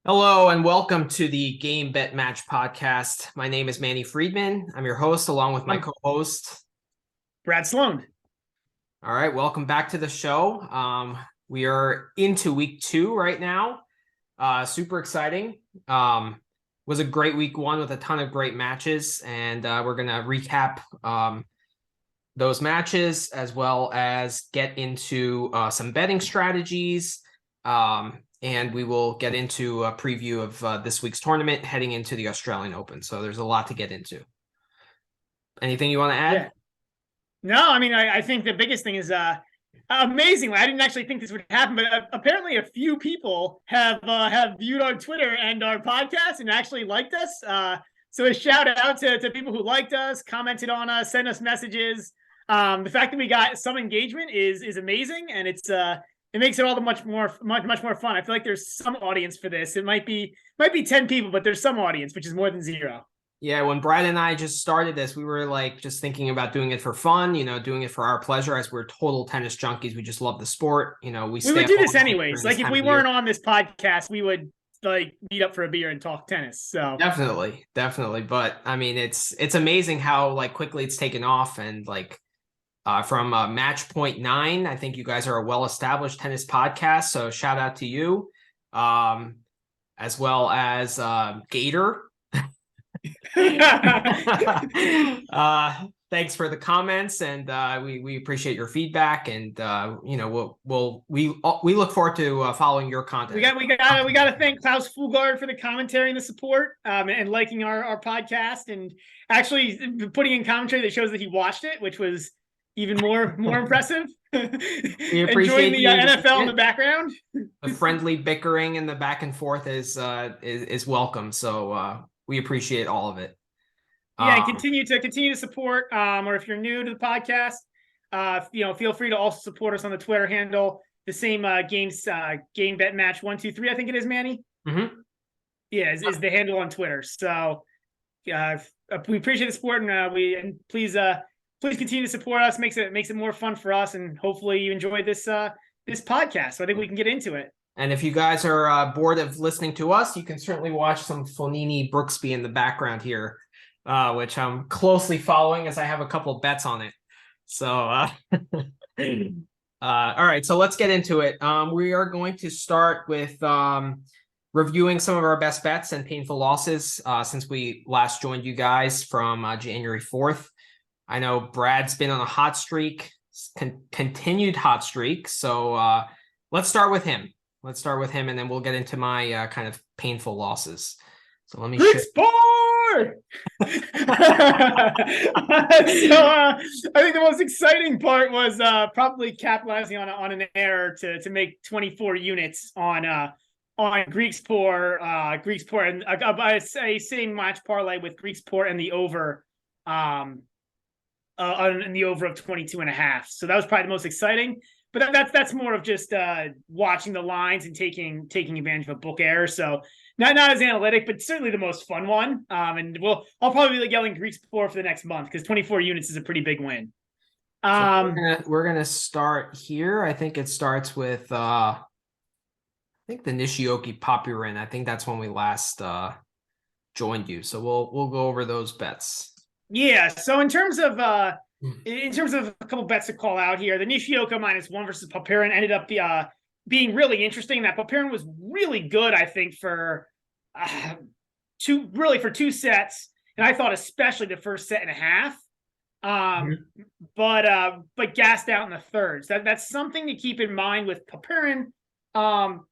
Hello and welcome to the Game Bet Match podcast. My name is Manny Friedman. I'm your host along with my co-host, Brad Sloan. All right, welcome back to the show. We are into week 2 right now. Super exciting. Was a great week 1 with a ton of great matches, and we're going to recap those matches as well as get into some betting strategies. And we will get into a preview of this week's tournament heading into the Australian Open. So there's a lot to get into. Anything you want to add? Yeah. No, I mean, I think the biggest thing is amazingly, I didn't actually think this would happen, but apparently a few people have viewed our Twitter and our podcast and actually liked us. So a shout out to people who liked us, commented on us, sent us messages. The fact that we got some engagement is amazing, and it makes it all the much more fun. I feel like there's some audience for this. It might be 10 people, but there's some audience, which is more than 0. Yeah, when Brad and I just started this, we were like just thinking about doing it for fun, doing it for our pleasure, as we're total tennis junkies. We just love the sport. We would do this anyways. Like if we weren't on this podcast, we would like meet up for a beer and talk tennis. So definitely. But I mean, it's amazing how like quickly it's taken off, and like from match point 9, I think you guys are a well-established tennis podcast. So shout out to you, as well as Gator. Thanks for the comments, and we appreciate your feedback, and we look forward to following your content. We got to thank Klaus Fulgaard for the commentary and the support, and liking our podcast, and actually putting in commentary that shows that he watched it, which was even more impressive. We appreciate enjoying the NFL in the background. The friendly bickering and the back and forth is welcome. So we appreciate all of it. Yeah, and continue to support. Or if you're new to the podcast, feel free to also support us on the Twitter handle. The same game bet match 123. I think it is, Manny. Mm-hmm. Yeah, is the handle on Twitter. So we appreciate the support, and please continue to support us. Makes it more fun for us, and hopefully you enjoy this podcast. So I think we can get into it. And if you guys are bored of listening to us, you can certainly watch some Fonini Brooksby in the background here, which I'm closely following as I have a couple of bets on it. So, all right, so let's get into it. We are going to start with reviewing some of our best bets and painful losses since we last joined you guys from January 4th. I know Brad's been on a hot streak, continued hot streak. So let's start with him. And then we'll get into my kind of painful losses. So let me Greek sport! So I think the most exciting part was probably capitalizing on an error to make 24 units on Greek sport, and a same match parlay with Greek sport and the over, in the over of 22.5. So that was probably the most exciting. But that's more of just watching the lines and taking advantage of a book error. So not as analytic, but certainly the most fun one. And I'll probably be yelling Greek sport for the next month because 24 units is a pretty big win. So we're gonna start here. I think it starts with I think the Nishioka Popurin. I think that's when we last joined you. So we'll go over those bets. Yeah. So in terms of a couple bets to call out here, the Nishioka -1 versus Popurin ended up being really interesting. That Popurin was really good, I think, for 2 sets, and I thought especially the first set and a half. But gassed out in the thirds. That's something to keep in mind with Popurin. More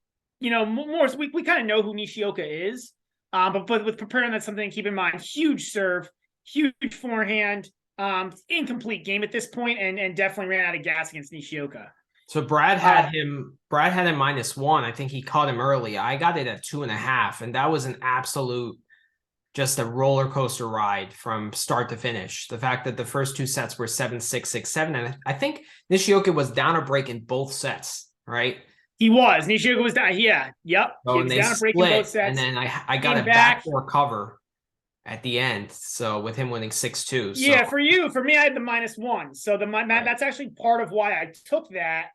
we kind of know who Nishioka is, but with Popurin, that's something to keep in mind. Huge serve, huge forehand. Incomplete game at this point, and definitely ran out of gas against Nishioka. So Brad had him -1. I think he caught him early. I got it at 2.5, and that was an absolute just a roller coaster ride from start to finish. The fact that the first 2 sets were 7-6, 6-7, and I think Nishioka was down a break in both sets, right? He was. Nishioka was down. Yeah, yep. So, and they down a break in both sets, and then I got a backdoor cover at the end, so with him winning 6-2. So. Yeah, for me, I had the -1. So that's actually part of why I took that.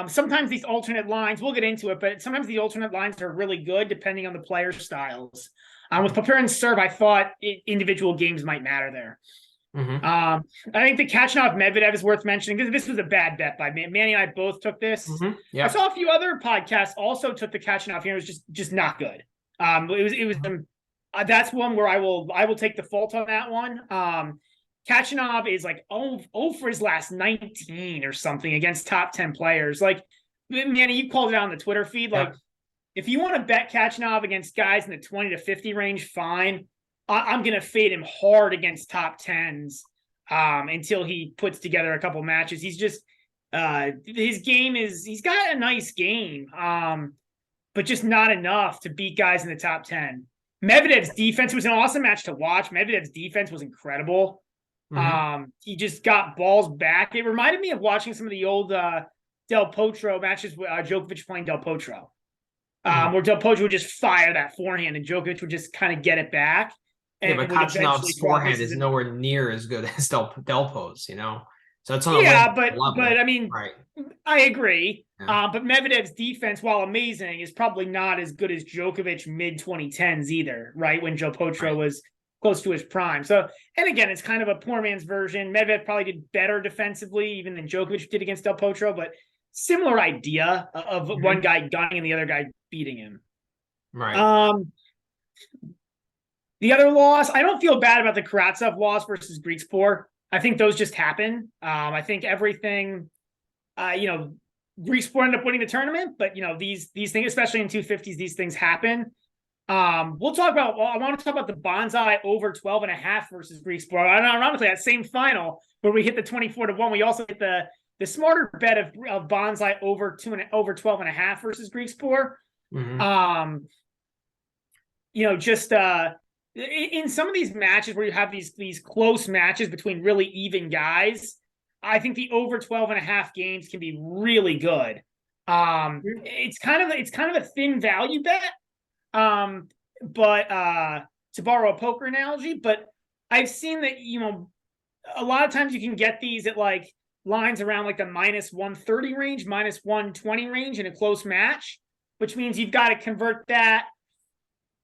Sometimes these alternate lines, we'll get into it, but sometimes the alternate lines are really good depending on the player styles. With Popper and serve, I thought individual games might matter there. I think the Kachanov Medvedev is worth mentioning because this was a bad bet by Manny and I both took this. I saw a few other podcasts also took the Kachanov here. It was just not good. That's one where I will take the fault on that one. Kachanov is like 0 for his last 19 or something against top 10 players. Like, Manny, you called it out on the Twitter feed. Like, if you want to bet Kachanov against guys in the 20 to 50 range, fine. I'm going to fade him hard against top 10s until he puts together a couple matches. He's just his game he's got a nice game, but just not enough to beat guys in the top 10. Medvedev's defense was an awesome match to watch. Medvedev's defense was incredible. He just got balls back. It reminded me of watching some of the old Del Potro matches with Djokovic playing Del Potro, where Del Potro would just fire that forehand and Djokovic would just kind of get it back. But Kachanov's forehand is nowhere near as good as Delpo's, you know? So it's on but I mean, right. I agree. But Medvedev's defense, while amazing, is probably not as good as Djokovic mid-2010s either, right? When Del Potro was close to his prime. So, and again, it's kind of a poor man's version. Medvedev probably did better defensively even than Djokovic did against Del Potro, but similar idea of one guy gunning and the other guy beating him. Right. The other loss, I don't feel bad about the Karatsev loss versus Griekspoor. I think those just happen. I think everything, Griekspoor ended up winning the tournament, but these things, especially in 250s, these things happen. I want to talk about the Bonsai over 12.5 versus Griekspoor. Ironically, that same final where we hit the 24-1, we also hit the smarter bet of Bonsai over 12.5 versus Griekspoor. In some of these matches where you have these close matches between really even guys, I think the over 12.5 games can be really good. It's kind of a thin value bet. But to borrow a poker analogy, but I've seen that, a lot of times you can get these at like lines around like the minus 130 range, minus 120 range in a close match, which means you've got to convert that,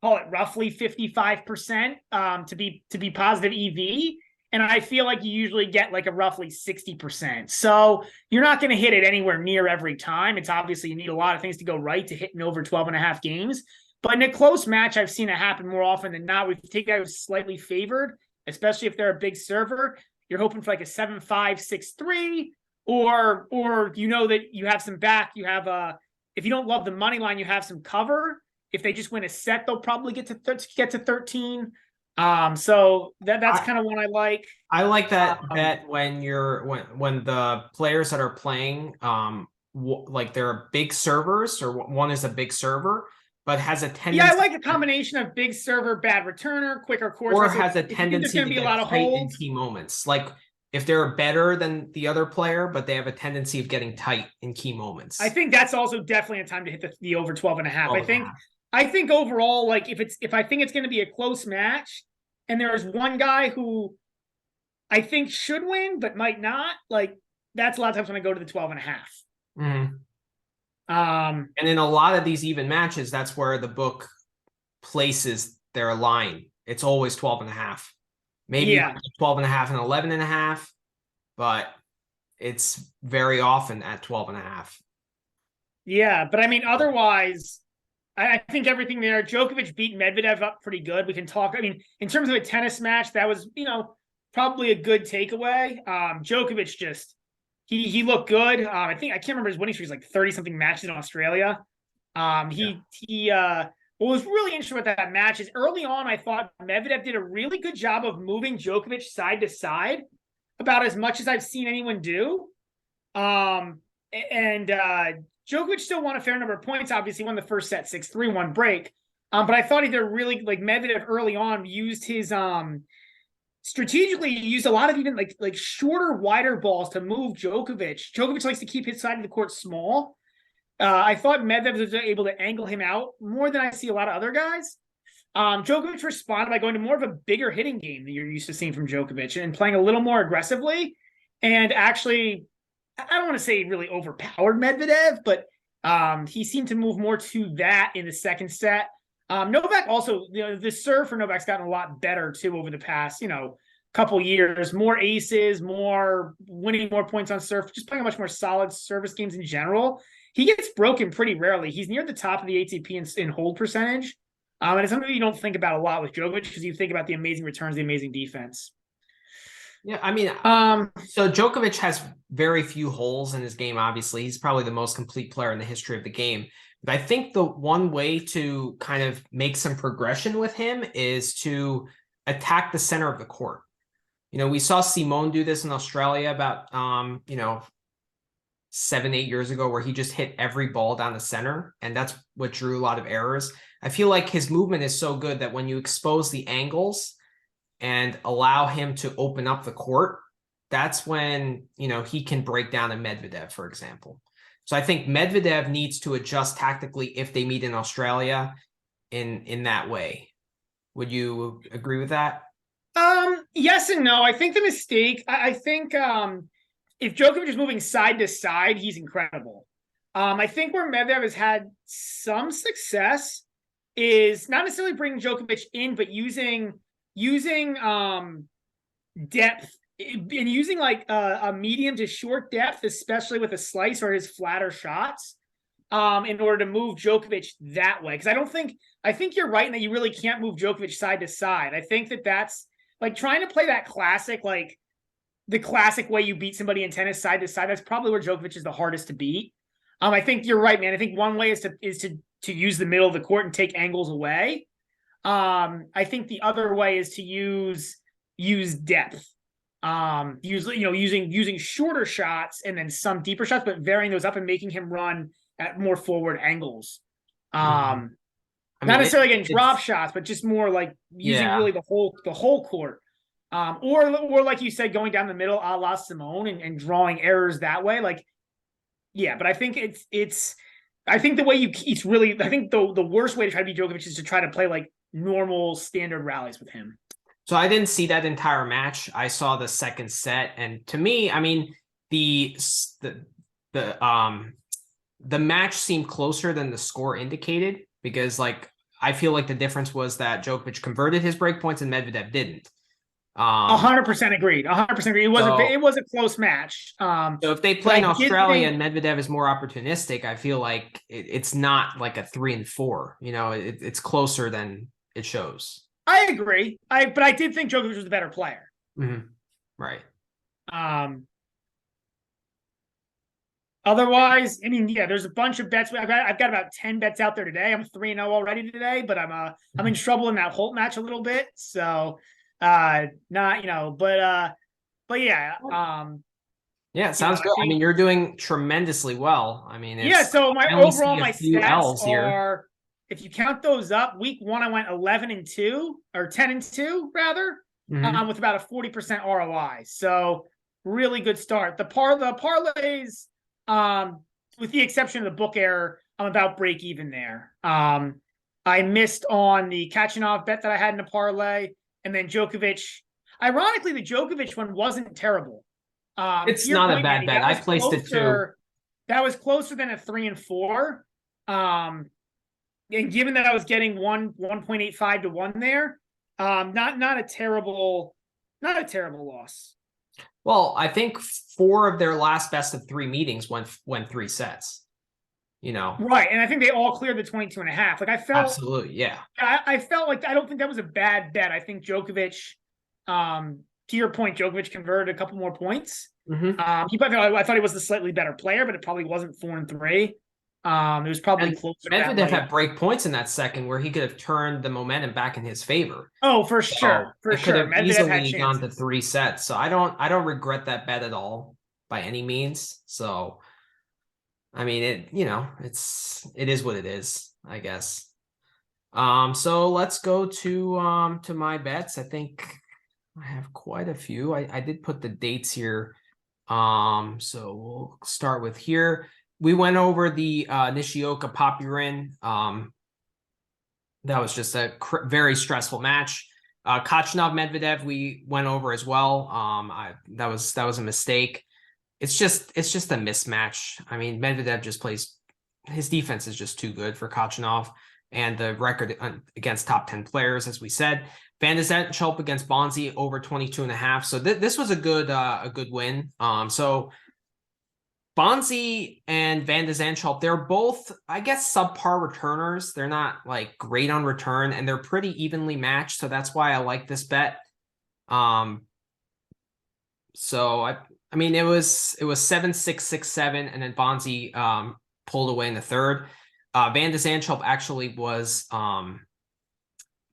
call it roughly 55% to be positive EV. And I feel like you usually get like a roughly 60%. So you're not going to hit it anywhere near every time. It's obviously you need a lot of things to go right to hit an over 12.5 games. But in a close match, I've seen it happen more often than not. We take guys slightly favored, especially if they're a big server. You're hoping for like a 7-5, 6-3, or that you have some back. You have if you don't love the money line, you have some cover. If they just win a set, they'll probably get to 13. So that's kind of one I like. I like that bet when the players that are playing, like they're big servers, or one is a big server, but has a tendency. Yeah, I like a combination of big server, bad returner, quicker course, or has a tendency to be get a lot of tight in holds. key moments. Like if they're better than the other player, but they have a tendency of getting tight in key moments. I think that's also definitely a time to hit the over 12.5. I think overall, like if I think it's going to be a close match, and there's one guy who I think should win but might not, like that's a lot of times when I go to the 12.5. And in a lot of these even matches, that's where the book places their line. It's always 12.5. Maybe 12.5 and 11.5, but it's very often at 12.5. Yeah, but I mean, otherwise, I think everything there. Djokovic beat Medvedev up pretty good. We can talk. I mean, in terms of a tennis match, that was, probably a good takeaway. Djokovic just, he looked good. I can't remember his winning streak was like 30-something matches in Australia. What was really interesting with that match is early on, I thought Medvedev did a really good job of moving Djokovic side to side, about as much as I've seen anyone do. Djokovic still won a fair number of points. Obviously, won the first set 6-3, one break. But I thought he did really, like Medvedev early on used his strategically used a lot of even like shorter, wider balls to move Djokovic. Djokovic likes to keep his side of the court small. I thought Medvedev was able to angle him out more than I see a lot of other guys. Djokovic responded by going to more of a bigger hitting game than you're used to seeing from Djokovic and playing a little more aggressively. And actually, I don't want to say really overpowered Medvedev, but he seemed to move more to that in the second set. Novak also, the serve for Novak's gotten a lot better too over the past, couple years. More aces, more winning, more points on serve, just playing a much more solid service games in general. He gets broken pretty rarely. He's near the top of the ATP in hold percentage. And it's something you don't think about a lot with Djokovic because you think about the amazing returns, the amazing defense. Yeah, I mean, so Djokovic has very few holes in his game, obviously. He's probably the most complete player in the history of the game. But I think the one way to kind of make some progression with him is to attack the center of the court. We saw Simone do this in Australia about 7-8 years ago, where he just hit every ball down the center, and that's what drew a lot of errors. I feel like his movement is so good that when you expose the angles and allow him to open up the court, that's when, he can break down a Medvedev, for example. So I think Medvedev needs to adjust tactically if they meet in Australia in that way. Would you agree with that? Yes and no. I think the mistake, I think if Djokovic is moving side to side, he's incredible. I think where Medvedev has had some success is not necessarily bringing Djokovic in, but using depth and using like a medium to short depth, especially with a slice or his flatter shots, in order to move Djokovic that way. Because I think you're right in that you really can't move Djokovic side to side. I think that's like trying to play that classic, like the classic way you beat somebody in tennis side to side. That's probably where Djokovic is the hardest to beat. I think you're right, man. I think one way is to use the middle of the court and take angles away. I think the other way is to use depth. Using shorter shots and then some deeper shots, but varying those up and making him run at more forward angles. Not necessarily getting drop shots, but just more like using really the whole court. Or like you said, going down the middle a la Simone and drawing errors that way. Like, yeah, but I think I think the way I think the worst way to try to beat Djokovic is to try to play like normal standard rallies with him. So I didn't see that entire match. I saw the second set, and to me, I mean, the match seemed closer than the score indicated, because like I feel like the difference was that Djokovic converted his break points and Medvedev didn't. 100% agreed. 100% agreed. It was a close match. So if they play in Australia and Medvedev is more opportunistic, I feel like it's not like a 3-4. It's closer than it shows. I agree. But I did think Djokovic was the better player. Mm-hmm. Right. Otherwise, I mean, yeah, there's a bunch of bets. I've got about 10 bets out there today. I'm 3-0 already today, but I'm in trouble in that Holt match a little bit. So but yeah. Yeah, it sounds good. I mean, you're doing tremendously well. I mean, so my stats are, if you count those up, week 1 I went 11-2 or 10-2 rather, with about a 40% ROI. So really good start. The parlays, with the exception of the book error, I'm about break even there. I missed on the Kachanov bet that I had in a parlay. And then Djokovic, ironically, the Djokovic one wasn't terrible. It's not a bad bet. I placed it too. That was closer than a 3-4. And given that I was getting 1.85 to 1 there, not a terrible loss. Well, I think 4 of their last best of 3 meetings went 3 sets. Right, and I think they all cleared the 22.5. Like I felt absolutely, yeah. I felt like I don't think that was a bad bet. I think Djokovic, to your point, Djokovic converted a couple more points. I thought he was the slightly better player, but it probably wasn't 4-3. It was probably closer. Medvedev had break points in that second where he could have turned the momentum back in his favor. Oh, for sure, for sure. Could have easily gone to 3 sets. So I don't regret that bet at all by any means. So. I mean, it is what it is, I guess. So let's go to my bets. I think I have quite a few. I did put the dates here. So we'll start with here. We went over the Nishioka Popyrin. That was just a very stressful match. Kachanov Medvedev we went over as well. That was a mistake. it's just a mismatch. I mean, Medvedev just plays, his defense is just too good for Kachanov, and the record against top 10 players, as we said. Van de Zandschulp against Bonzi over 22.5. So this was a good win. So Bonzi and Van de Zandschulp, they're both, I guess, subpar returners. They're not like great on return, and they're pretty evenly matched. So that's why I like this bet. So I mean, it was 7-6, 6-7, and then Bonzi pulled away in the third. Van de Zandschulp actually was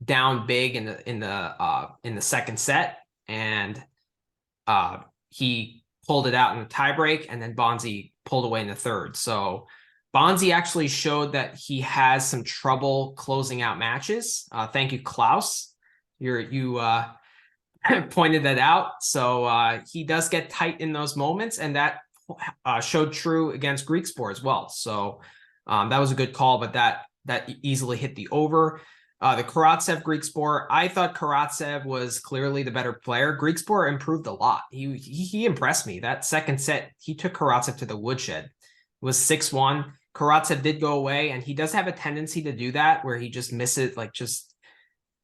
down big in the second set, and he pulled it out in the tiebreak, and then Bonzi pulled away in the third. So Bonzi actually showed that he has some trouble closing out matches. Thank you, Klaus. You pointed that out. So he does get tight in those moments, and that showed true against Greek Sport as well. So that was a good call, but that easily hit the over. The Karatsev Greek Sport, I thought Karatsev was clearly the better player. Greek Sport improved a lot. He impressed me. That second set, he took Karatsev to the woodshed. It was 6-1. Karatsev did go away, and he does have a tendency to do that where he just misses, like just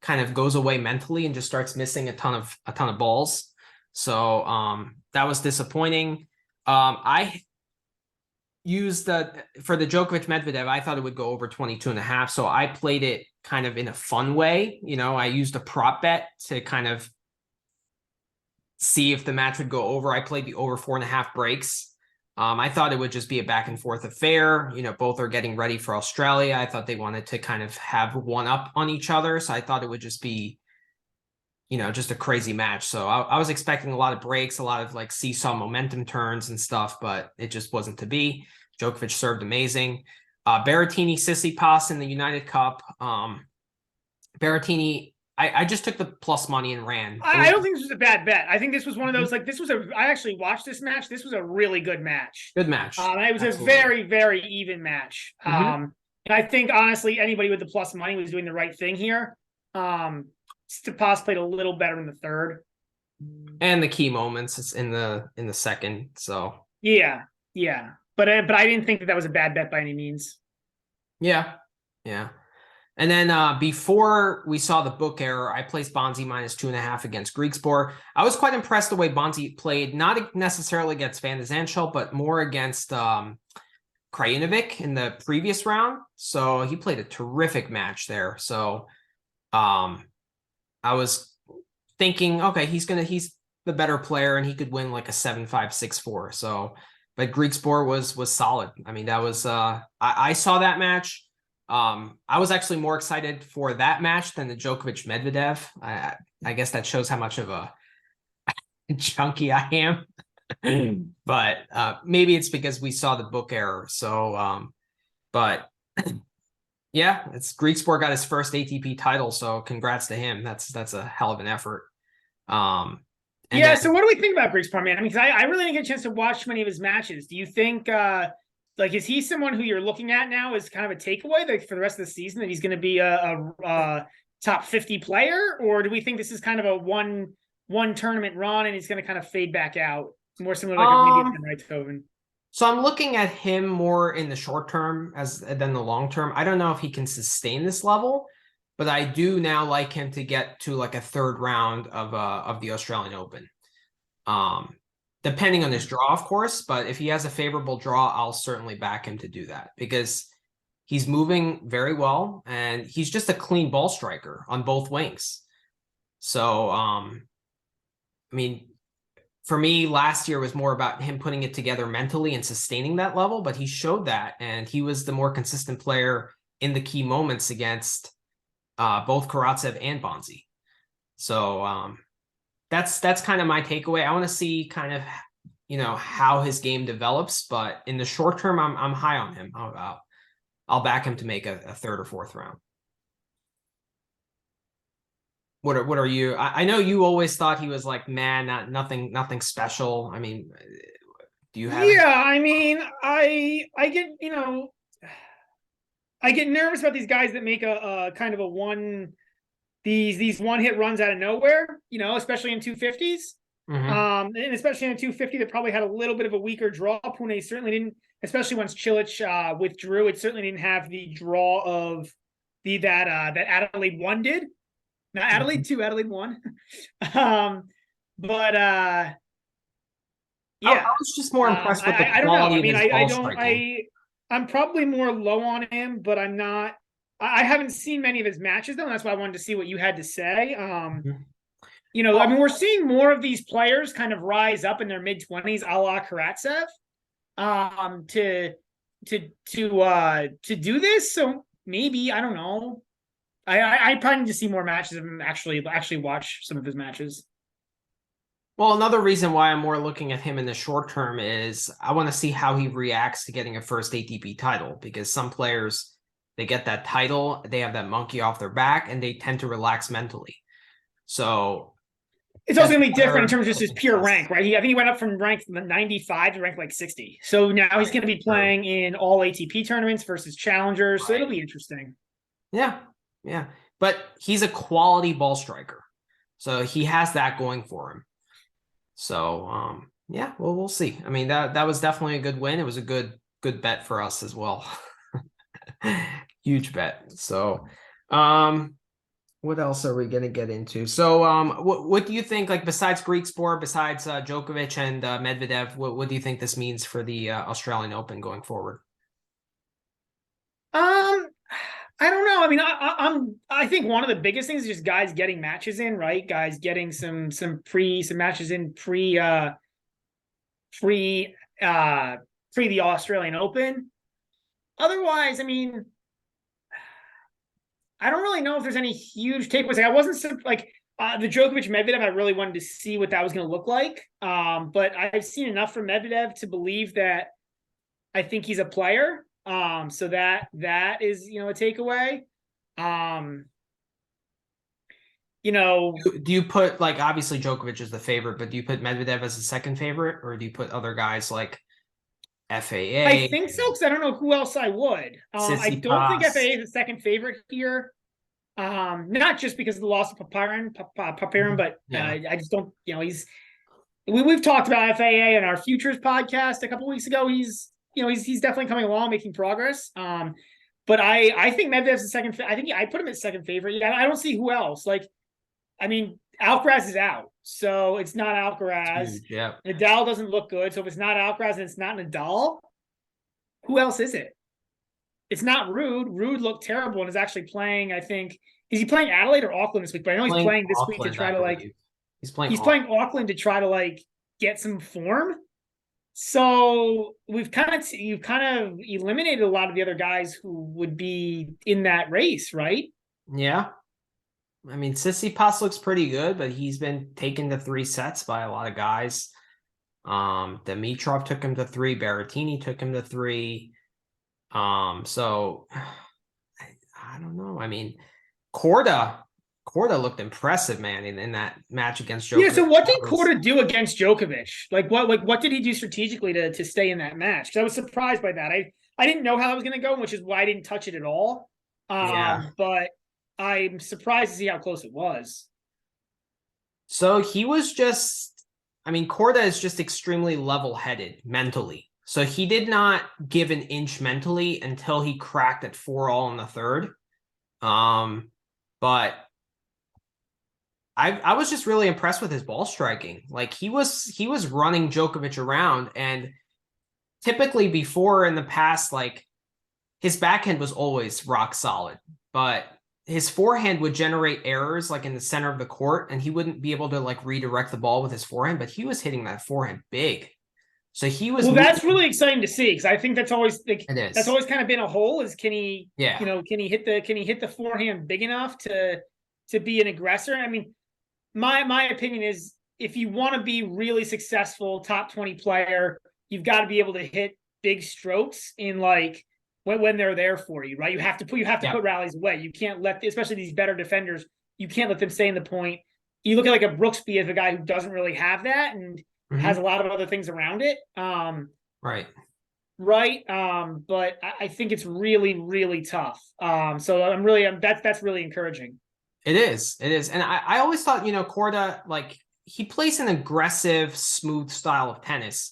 kind of goes away mentally and just starts missing a ton of balls. So that was disappointing. I used for the Djokovic Medvedev, I thought it would go over 22.5. So I played it kind of in a fun way. I used a prop bet to kind of see if the match would go over. I played the over 4.5 breaks. I thought it would just be a back and forth affair. Both are getting ready for Australia. I thought they wanted to kind of have one up on each other. So I thought it would just be, just a crazy match. So I was expecting a lot of breaks, a lot of like seesaw momentum turns and stuff, but it just wasn't to be. Djokovic served amazing. Berrettini, Tsitsipas in the United Cup. Berrettini, I just took the plus money and ran. I don't think this was a bad bet. I think this was one of those, like, I actually watched this match. This was a really good match. Good match. It was Absolutely. A very, very even match. And I think, honestly, anybody with the plus money was doing the right thing here. Tsitsipas played a little better in the third. And the key moments is in the second. So yeah. But I didn't think that was a bad bet by any means. Yeah. And then before we saw the book error, I placed Bonzi minus 2.5 against Greek Sport. I was quite impressed the way Bonzi played, not necessarily against Van de Zandschulp, but more against Krajinovic in the previous round. So he played a terrific match there. So I was thinking, okay, he's the better player and he could win like a 7-5, 6-4. So, but Greek Sport was solid. I mean, that was I saw that match. I was actually more excited for that match than the Djokovic Medvedev. I guess that shows how much of a junkie I am. But maybe it's because we saw the book error. So, but yeah, it's Greek Sport got his first ATP title. So congrats to him. That's a hell of an effort. So what do we think about Greek Sport, man? I mean, I really didn't get a chance to watch many of his matches. Do you think is he someone who you're looking at now as kind of a takeaway for the rest of the season, that he's going to be a top 50 player? Or do we think this is kind of a one tournament run and he's going to kind of fade back out, more similar like maybe Reithoven? So I'm looking at him more in the short term than the long term. I don't know if he can sustain this level, but I do now like him to get to like a third round of the Australian Open. Depending on his draw, of course, but if he has a favorable draw, I'll certainly back him to do that because he's moving very well and he's just a clean ball striker on both wings. So, I mean, for me, last year was more about him putting it together mentally and sustaining that level, but he showed that, and he was the more consistent player in the key moments against both Karatsev and Bonzi. So, that's kind of my takeaway. I want to see kind of, how his game develops, but in the short term, I'm high on him. I'll back him to make a third or fourth round. What are you? I know you always thought he was like, man, nothing special. I mean, do you have? Yeah, I mean, I get, I get nervous about these guys that make a kind of these one hit runs out of nowhere, especially in 250s. Hmm. And especially in the 250, that probably had a little bit of a weaker draw. Pune certainly didn't, especially once Chilich withdrew. It certainly didn't have the draw of that Adelaide 1 did. Not Adelaide 2, Adelaide 1. But I yeah, was just more impressed with the I don't know. quality I of mean, his I ball don't striking. I'm probably more low on him, but I'm not. I haven't seen many of his matches though, and that's why I wanted to see what you had to say. Mhm. I mean, Well, we're seeing more of these players kind of rise up in their mid-20s, a la Karatsev, to do this. So maybe I don't know. I probably need to see more matches of him. Actually watch some of his matches. well, another reason why I'm more looking at him in the short term is I want to see how he reacts to getting a first ATP title, because some players, they get that title, they have that monkey off their back, and they tend to relax mentally. So It's also as a gonna be different in player, terms of just his pure rank, right? I think he went up from rank 95 to rank like 60. So now he's right, gonna be true, playing in all ATP tournaments versus challengers. So it'll right, be interesting. yeah, yeah. But he's a quality ball striker, so he has that going for him. So yeah, well, we'll see. I mean, that was definitely a good win. It was a good bet for us as well. Huge bet. So what else are we gonna get into? So what do you think, like, besides Greek sport, besides Djokovic and Medvedev, what do you think this means for the Australian Open going forward? Um, I don't know. I mean, I think one of the biggest things is just guys getting matches in, right? Guys getting some matches in pre pre the Australian Open. Otherwise, I mean, I don't really know if there's any huge takeaways. Like, I wasn't like the Djokovic Medvedev. I really wanted to see what that was going to look like. But I've seen enough from Medvedev to believe that I think he's a player. So that is a takeaway. Um, you know, Do you put, like, obviously Djokovic is the favorite, but do you put Medvedev as the second favorite, or do you put other guys like I FAA think so and because I don't know who else I would. I don't think Tsitsipas? FAA is the second favorite here. Not just because of the loss of Papirin, but Yeah. I just don't. We've talked about FAA in our futures podcast a couple weeks ago. He's definitely coming along, making progress. But I think Medvedev's the second. I think I put him as second favorite. Yeah, I don't see who else. Like, I mean, Alcaraz is out, so it's not It's Alcaraz. huge. Yeah. Nadal doesn't look good, so if it's not Alcaraz and it's not Nadal, who else is it? It's not Rude. Rude looked terrible and is actually playing. I think is he playing Adelaide or Auckland this week? But I know he's Playing playing this week to Auckland, try I to believe. he's playing Auckland to try to get some form. So you've kind of eliminated a lot of the other guys who would be in that race, right? Yeah. I mean, Tsitsipas looks pretty good, but he's been taken to 3 sets by a lot of guys. Dimitrov took him to 3. Berrettini took him to 3. So I don't know. I mean, Korda, Korda looked impressive, man, in that match against Yeah. Djokovic. So what That did was, Korda do against Djokovic? What did he do strategically to stay in that match? Because I was surprised by that. I didn't know how that was going to go, which is why I didn't touch it at all. yeah. But I'm surprised to see how close it was. So he was just, I mean, Korda is just extremely level-headed mentally. So he did not give an inch mentally until he cracked at 4-all in the third. But I was just really impressed with his ball striking. Like, he was running Djokovic around, and typically before in the past, like, his backhand was always rock solid, but his forehand would generate errors like in the center of the court, and he wouldn't be able to like redirect the ball with his forehand, but he was hitting that forehand big. So he was Well, that's moving. really exciting to see because I think that's always It that's is. always kind of been a hole. Is can he Yeah. can he hit the forehand big enough to be an aggressor? I mean, my opinion is if you want to be really successful, top 20 player, you've got to be able to hit big strokes in when they're there for you, right? You have to Yeah. put rallies away. You can't let especially these better defenders, you can't let them stay in the point. You look at like a Brooksby as a guy who doesn't really have that and has Hmm. a lot of other things around it. Right. Right. But I think it's really, really tough. So that's really encouraging. It is. It is. And I always thought, Korda, like, he plays an aggressive, smooth style of tennis,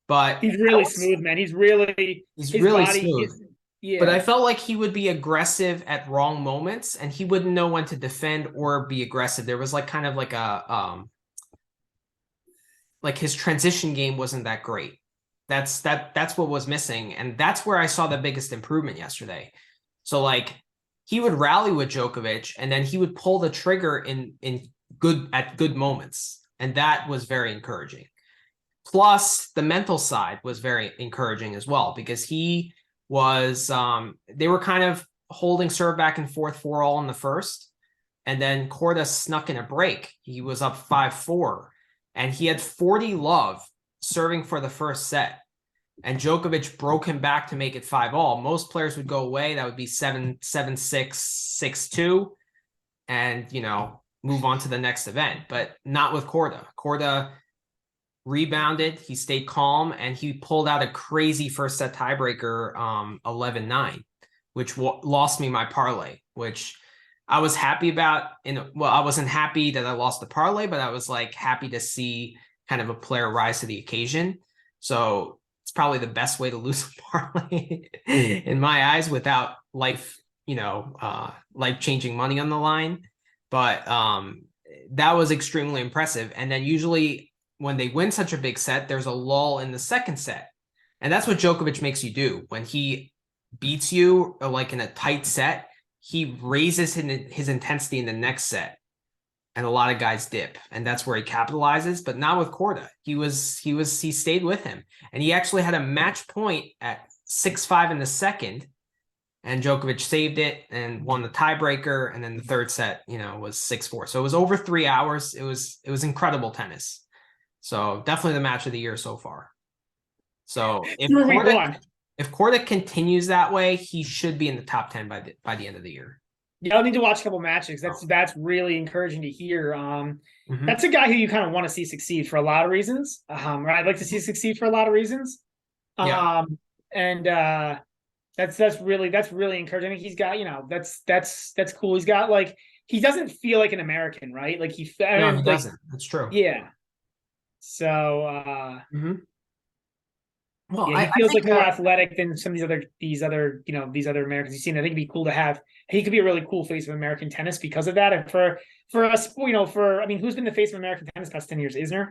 but He's really smooth, man. He's really his really body. smooth. But I Yeah. felt like he would be aggressive at wrong moments, and he wouldn't know when to defend or be aggressive. There was like kind of like his transition game wasn't that great. That's what was missing, and that's where I saw the biggest improvement yesterday. So like he would rally with Djokovic, and then he would pull the trigger in good moments, and that was very encouraging. Plus, the mental side was very encouraging as well because he was they were kind of holding serve back and forth 4-all in the first, and then Korda snuck in a break. He was up 5-4, and he had 40 love serving for the first set. And Djokovic broke him back to make it 5-all. Most players would go away. That would be 7-6, 6-2, and move on to the next event. But not with Korda. Korda rebounded, he stayed calm, and he pulled out a crazy first set tiebreaker, 11-9, which lost me my parlay, which I was happy about. I wasn't happy that I lost the parlay, but I was like happy to see kind of a player rise to the occasion. So it's probably the best way to lose a parlay in my eyes without life-changing money on the line. But that was extremely impressive. And then usually when they win such a big set, there's a lull in the second set. And that's what Djokovic makes you do. When he beats you like in a tight set, he raises his intensity in the next set. And a lot of guys dip. And that's where he capitalizes, but not with Korda. He stayed with him. And he actually had a match point at 6-5 in the second. And Djokovic saved it and won the tiebreaker. And then the third set, was 6-4. So it was over 3 hours. It was incredible tennis. So definitely the match of the year so far. So if Korda continues that way, he should be in the top 10 by the end of the year. Yeah, I'll need to watch a couple matches. That's really encouraging to hear. That's a guy who you kind of want to see succeed for a lot of reasons. Right? I'd like to see succeed for a lot of reasons. Yeah. And that's really encouraging. I think he's got, that's cool. He's got like he doesn't feel like an American, right? Like he doesn't. That's true. Yeah. So well, yeah, he feels like more athletic than some of these other Americans you've seen. I think it'd be cool to have. He could be a really cool face of American tennis because of that. And for us, who's been the face of American tennis past 10 years? Isner?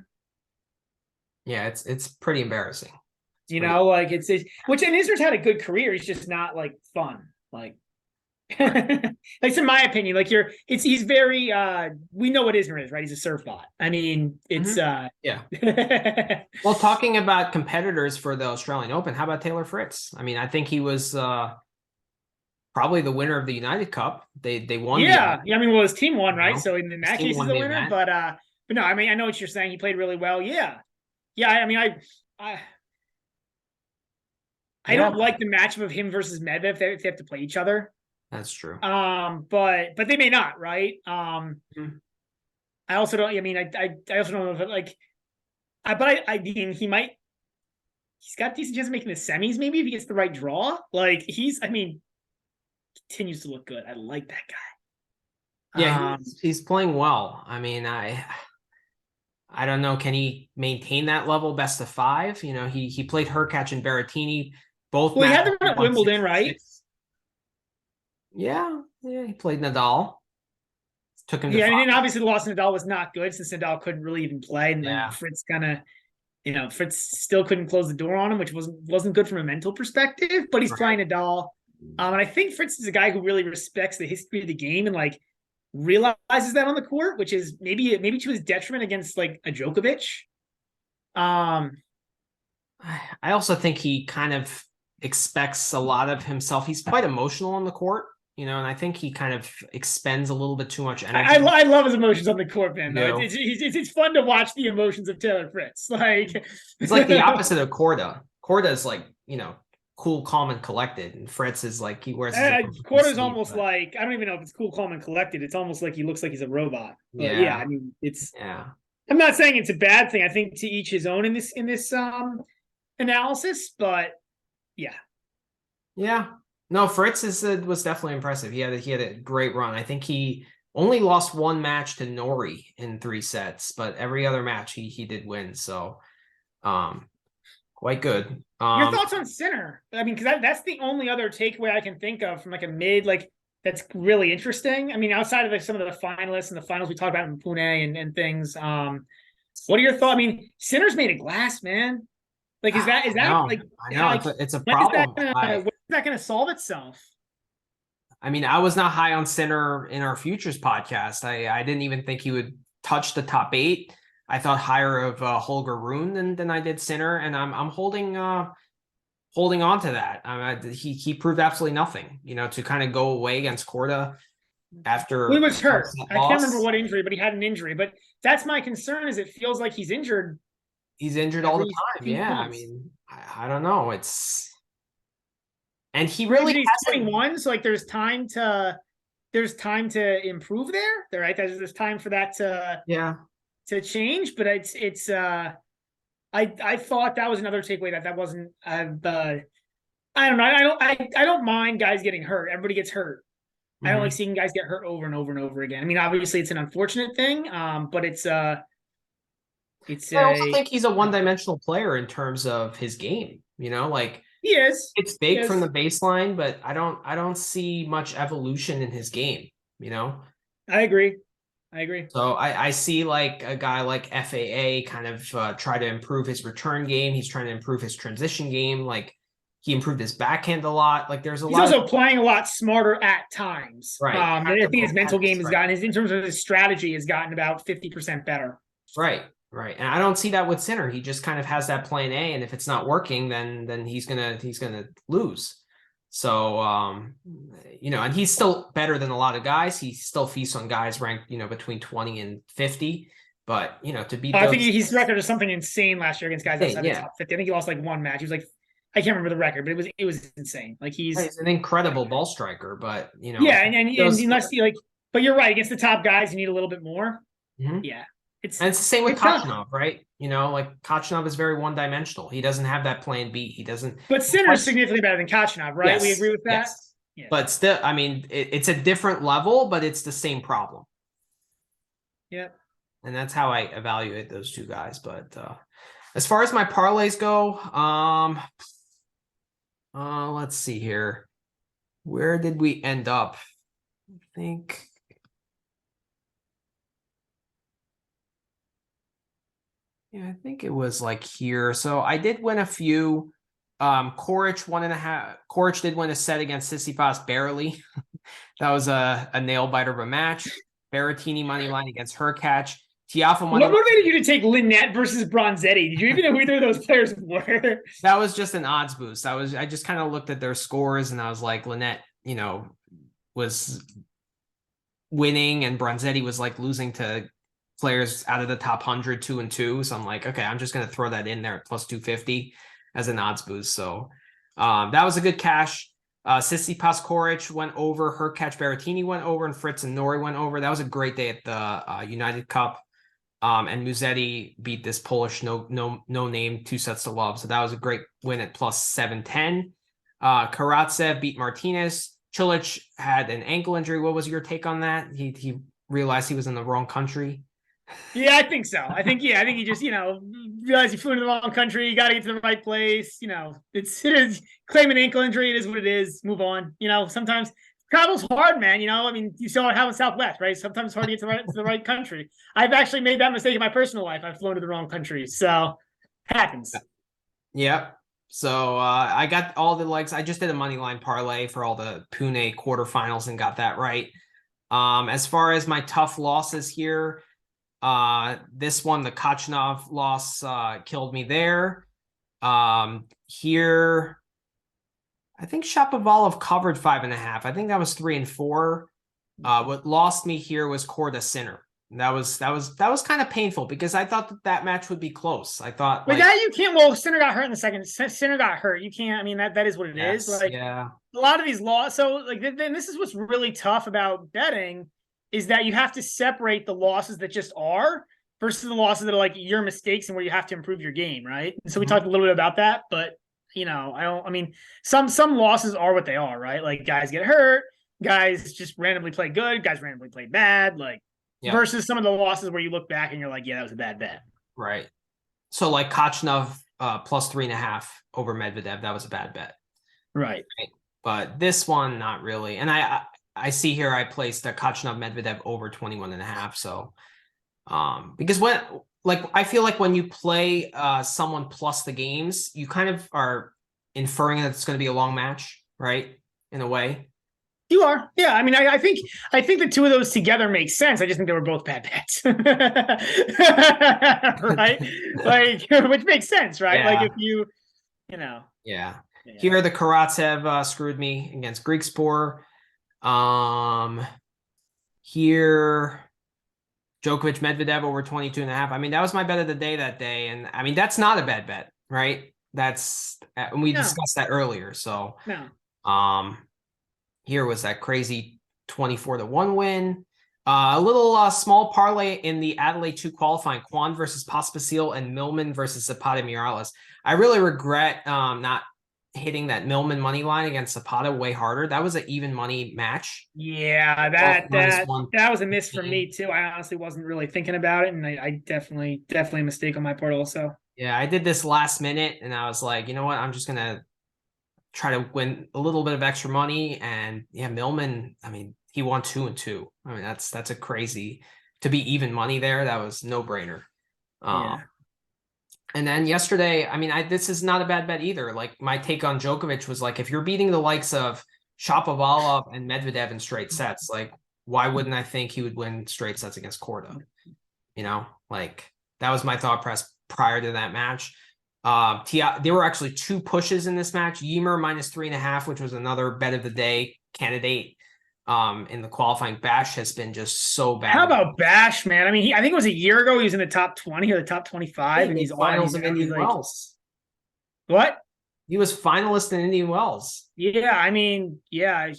Yeah, it's pretty embarrassing. Which and Isner's had a good career. He's just not like fun. Like in my opinion, he's very we know what Isner is, right? He's a surf bot. I mean, it's yeah. Well, talking about competitors for the Australian Open, how about Taylor Fritz? I mean, I think he was probably the winner of the United Cup. They won. Yeah. I mean, well, his team won, right? So in that case, he's the winner. But no, I mean, I know what you're saying. He played really well. Yeah. I mean, I don't like the matchup of him versus Medvedev if they have to play each other. That's true. But they may not, right? I also don't. I mean, I also don't know if I mean, he might. He's got decent chance of making the semis, maybe if he gets the right draw. Like continues to look good. I like that guy. Yeah, he's playing well. I mean, I don't know. Can he maintain that level? Best of 5. He played Hurkacz and Berrettini both. Well, he had them at Wimbledon, right? 6. Yeah, he played Nadal. Took him to and then obviously the loss to Nadal was not good since Nadal couldn't really even play, and then Fritz Fritz still couldn't close the door on him, which wasn't good from a mental perspective. But he's playing Nadal, and I think Fritz is a guy who really respects the history of the game and realizes that on the court, which is maybe to his detriment against like a Djokovic. I also think he kind of expects a lot of himself. He's quite emotional on the court. And I think he kind of expends a little bit too much energy. I love his emotions on the court, man. Though. It's fun to watch the emotions of Taylor Fritz. It's like the opposite of Korda. Korda is cool, calm, and collected, and Fritz is he wears. Korda's almost like I don't even know if it's cool, calm, and collected. It's almost like he looks like he's a robot. But yeah. I mean, it's. Yeah. I'm not saying it's a bad thing. I think to each his own in this analysis, but yeah. Yeah. No, Fritz was definitely impressive. He had a great run. I think he only lost one match to Nori in 3 sets, but every other match he did win. So quite good. Your thoughts on Sinner? I mean, because that's the only other takeaway I can think of from like a mid, like that's really interesting. I mean, outside of like some of the finalists and the finals we talked about in Pune and things. What are your thoughts? I mean, Sinner's made of glass, man. Like, is that No, like I know like it's a when is problem. when is that gonna solve itself? I mean, I was not high on Sinner in our futures podcast. I didn't even think he would touch the top 8. I thought higher of Holger Rune than I did Sinner, and I'm holding on to that. He proved absolutely nothing, to kind of go away against Korda after He was hurt. that I can't loss. remember what injury, but he had an injury. But that's my concern. Is it feels like he's injured. He's injured all the Every time. few Yeah, I months. mean, I don't know. And he Well, really he's hasn't. 21, so like there's time to improve there, right? There's time for that Yeah. to change. But it's I thought that was another takeaway that wasn't I don't know. I don't mind guys getting hurt. Everybody gets hurt. I don't like seeing guys get hurt over and over and over again. I mean, obviously it's an unfortunate thing, but it's I also think he's a one-dimensional player in terms of his game. Like he is. it's big from the baseline, but I don't see much evolution in his game. I agree. So I see like a guy like FAA kind of try to improve his return game. He's trying to improve his transition game. Like he improved his backhand a lot. Like there's a He's lot. He's also playing a lot smarter at times. Right. I think his mental game has gotten, in terms of his strategy, has gotten about 50% better. Right. And I don't see that with Sinner. He just kind of has that plan A, and if it's not working, then he's gonna lose. So and he's still better than a lot of guys. He still feasts on guys ranked, between 20 and 50. But to beat I think his record is something insane last year against guys outside the top 50. I think he lost like one match. He was like, I can't remember the record, but it was insane. Like he's an incredible ball striker, but yeah, and unless you but you're right, against the top guys, you need a little bit more. Yeah. It's the same with Kachanov, right? Like Kachanov is very one-dimensional. He doesn't have that plan B. He doesn't. But Sinner is significantly better than Kachanov, right? Yes, we agree with that. Yes. Yeah. But still, I mean, it's a different level, but it's the same problem. Yeah. And that's how I evaluate those two guys. But as far as my parlays go, let's see here. Where did we end up? I think. Yeah, I think it was like here. So I did win a few. Coric 1.5. Coric did win a set against Tsitsipas barely. That was a nail biter of a match. Berrettini money line against Hurkacz. Tiafoe money. What motivated you to take Linette versus Bronzetti? Did you even know who either of those players were? That was just an odds boost. I just kind of looked at their scores and I was like, Linette, was winning and Bronzetti was like losing to players out of the top 100, 2 and 2. So I'm like, okay, I'm just going to throw that in there at plus 250 as an odds boost. So that was a good cash. Tsitsipas Coric went over, Hurkacz Berrettini went over, and Fritz and Nori went over. That was a great day at the United Cup. And Musetti beat this Polish no name 2 sets to love. So that was a great win at plus 710. Karatsev beat Martinez. Cilic had an ankle injury. What was your take on that? He realized he was in the wrong country. Yeah, I think so. I think he just, realized he flew into the wrong country. You got to get to the right place. It is claim an ankle injury. It is what it is. Move on. Sometimes travel's hard, man. I mean, you saw how in Southwest, right? Sometimes it's hard to get to the right country. I've actually made that mistake in my personal life. I've flown to the wrong country. So happens. Yep. So I got all the legs. I just did a money line parlay for all the Pune quarterfinals and got that right. As far as my tough losses here, this one, the Kachanov loss, killed me there. Here, I think Shapovalov covered 5.5. I think that was 3 and 4. What lost me here was Korda Sinner. That was kind of painful because I thought that match would be close. I thought, but that you can't. Well, Sinner got hurt in the second. Sinner got hurt. You can't. I mean, that is what it is. Like, yeah, a lot of these laws. So, like, then this is what's really tough about betting is that you have to separate the losses that just are versus the losses that are like your mistakes and where you have to improve your game, right? And so we talked a little bit about that, but I mean, some losses are what they are, right? Like guys get hurt. guys just randomly play good, guys randomly play bad, like versus some of the losses where you look back and you're like, yeah, that was a bad bet. Right. So like Kachnov plus 3.5 over Medvedev, that was a bad bet. Right. But this one, not really. And I see here I placed a Kachnov Medvedev over 21.5. So because when I feel like when you play someone plus the games, you kind of are inferring that it's going to be a long match, right? In a way. You are. Yeah. I mean, I think the two of those together make sense. I just think they were both bad bets. Right? Like, which makes sense, right? Yeah. Like if you know. Yeah. Here the Karatsev screwed me against Griekspoor. Here Djokovic Medvedev over 22.5. I mean, that was my bet of the day that day. And I mean, that's not a bad bet, right? And we discussed that earlier. So here was that crazy 24-1 win. A little small parlay in the Adelaide 2 qualifying, Kwan versus Pospisil and Millman versus Zapata Miralles. I really regret not hitting that Millman money line against Zapata way harder. That was an even money match. Yeah, that was a miss for me too. I honestly wasn't really thinking about it, and I definitely a mistake on my part also. Yeah, I did this last minute, and I was like, you know what? I'm just gonna try to win a little bit of extra money. And yeah, Millman, I mean, he won 2-2. I mean, that's a crazy to be even money there. That was no brainer. And then yesterday, I mean, this is not a bad bet either. Like my take on Djokovic was like, if you're beating the likes of Shapovalov and Medvedev in straight sets, like why wouldn't I think he would win straight sets against Korda? You know, like that was my thought press prior to that match. There were actually 2 pushes in this match. Ymer minus 3.5, which was another bet of the day candidate. In the qualifying. Bash has been just so bad. How about Bash, man? I mean, I think it was a year ago he was in the top 20 or the top 25, and he's finals of Indian Wells. What? He was finalist in Indian Wells. Yeah, I mean, I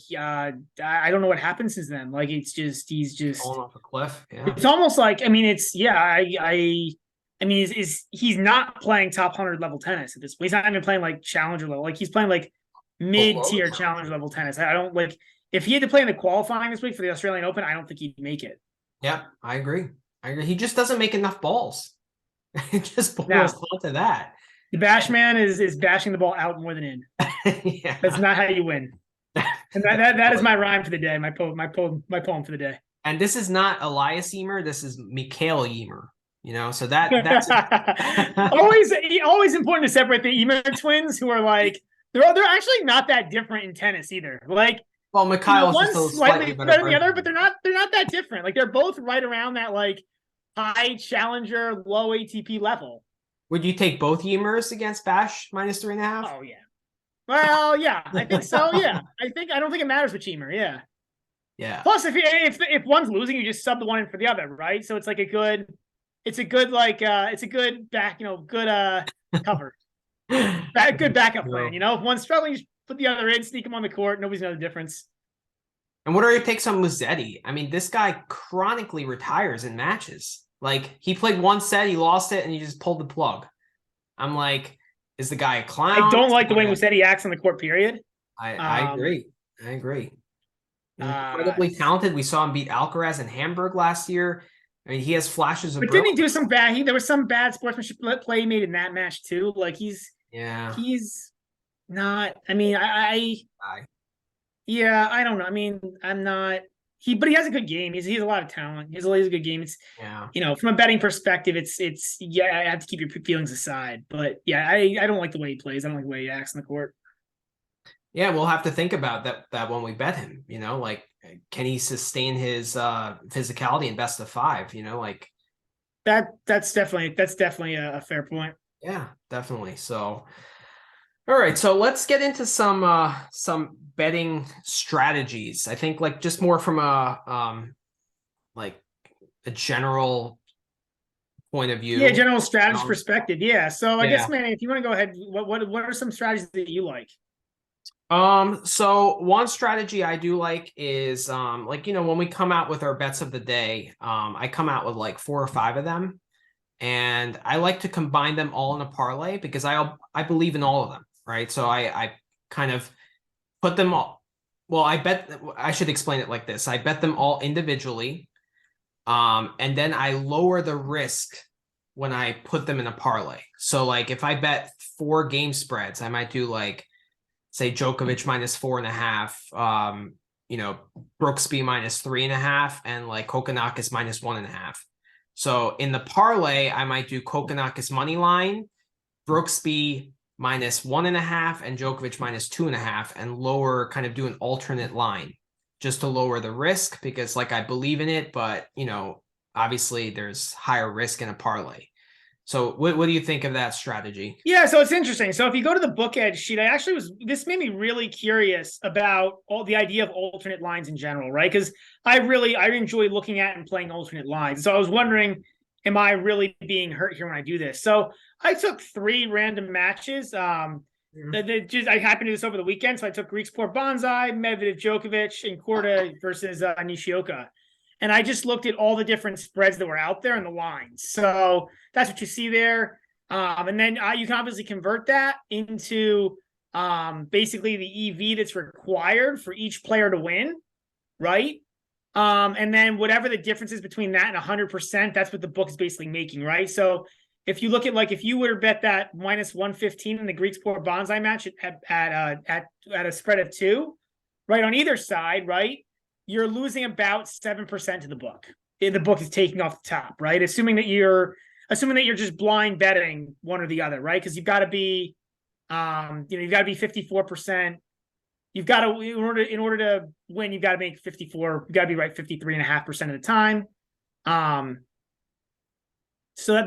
don't know what happened since then. Like, it's just he's just falling off a cliff. Yeah, it's almost like I mean, he's not playing top 100 level tennis at this point. He's not even playing like challenger level. Like he's playing like mid-tier challenger level tennis. I don't like. If he had to play in the qualifying this week for the Australian Open, I don't think he'd make it. Yeah, I agree. He just doesn't make enough balls. It just boils down to that. The Bash man is bashing the ball out more than in. Yeah. That's not how you win. And that is my rhyme for the day. My poem for the day. And this is not Elias Ymer. This is Mikhail Ymer. You know, so that's always important to separate the Ymer twins, who are like they're actually not that different in tennis either. Like. Well, Mikhail's one's slightly better than the other, but they're not that different. Like they're both right around that like high challenger, low ATP level. Would you take both Ymers against Bash minus 3.5? Oh yeah. Well, yeah, I think so. Yeah, I don't think it matters which Ymer. Yeah. Yeah. Plus, if one's losing, you just sub the one in for the other, right? So it's like a good back, good cover, good backup plan. You know, if one's struggling, you put the other in, sneak him on the court. Nobody's know the difference. And what are your takes on Musetti? I mean, this guy chronically retires in matches. Like, he played one set, he lost it, and he just pulled the plug. I'm like, is the guy a clown? I don't like the way Musetti acts on the court, period. I agree. Incredibly talented. We saw him beat Alcaraz in Hamburg last year. I mean, he has flashes of. But didn't he do some bad? There was some bad sportsmanship play made in that match too. Like he's not. I mean, I don't know. I mean, I'm not. But he has a good game. He's a lot of talent. He has a good game. It's from a betting perspective, it's I have to keep your feelings aside. But yeah, I don't like the way he plays. I don't like the way he acts on the court. Yeah, we'll have to think about that when we bet him. You know, like, can he sustain his physicality in best of 5? You know, like that's definitely a fair point. Yeah, definitely. So, all right, so let's get into some betting strategies. I think like just more from a general point of view. Yeah, general strategy perspective. Yeah. So I guess, man, if you want to go ahead, what are some strategies that you like? So one strategy I do like is when we come out with our bets of the day, I come out with like 4 or 5 of them, and I like to combine them all in a parlay because I believe in all of them, right? So I kind of put them all Well, I should explain it like this. I bet them all individually. And then I lower the risk when I put them in a parlay. So like if I bet 4 game spreads, I might do like say Djokovic -4.5, Brooksby -3.5, and like Kokkinakis -1.5. So in the parlay, I might do Kokkinakis money line, Brooksby -1.5, and Djokovic -2.5, and lower, kind of do an alternate line just to lower the risk, because like I believe in it, but obviously there's higher risk in a parlay. So what do you think of that strategy? Yeah, so it's interesting. So if you go to the book edge sheet, this made me really curious about all the idea of alternate lines in general, right? Because I enjoy looking at and playing alternate lines. So I was wondering, am I really being hurt here when I do this? So I took 3 random matches. I happened to do this over the weekend. So I took Griekspoor Banzai, Medvedev Djokovic, and Korda versus Nishioka. And I just looked at all the different spreads that were out there and the lines. So that's what you see there. And then you can obviously convert that into basically the EV that's required for each player to win, right? And then whatever the difference is between that and 100%, that's what the book is basically making, right? So if you look at, like, if you would have bet that -115 in the Griekspoor Banzai match at a spread of 2, right, on either side, right, you're losing about 7% to the book. The book is taking off the top, right? Assuming that you're just blind betting one or the other, right? Because you've got to be, you've got to be 54%. You've got to, in order to win, you've got to make 54. You've got to be right 53.5% of the time. So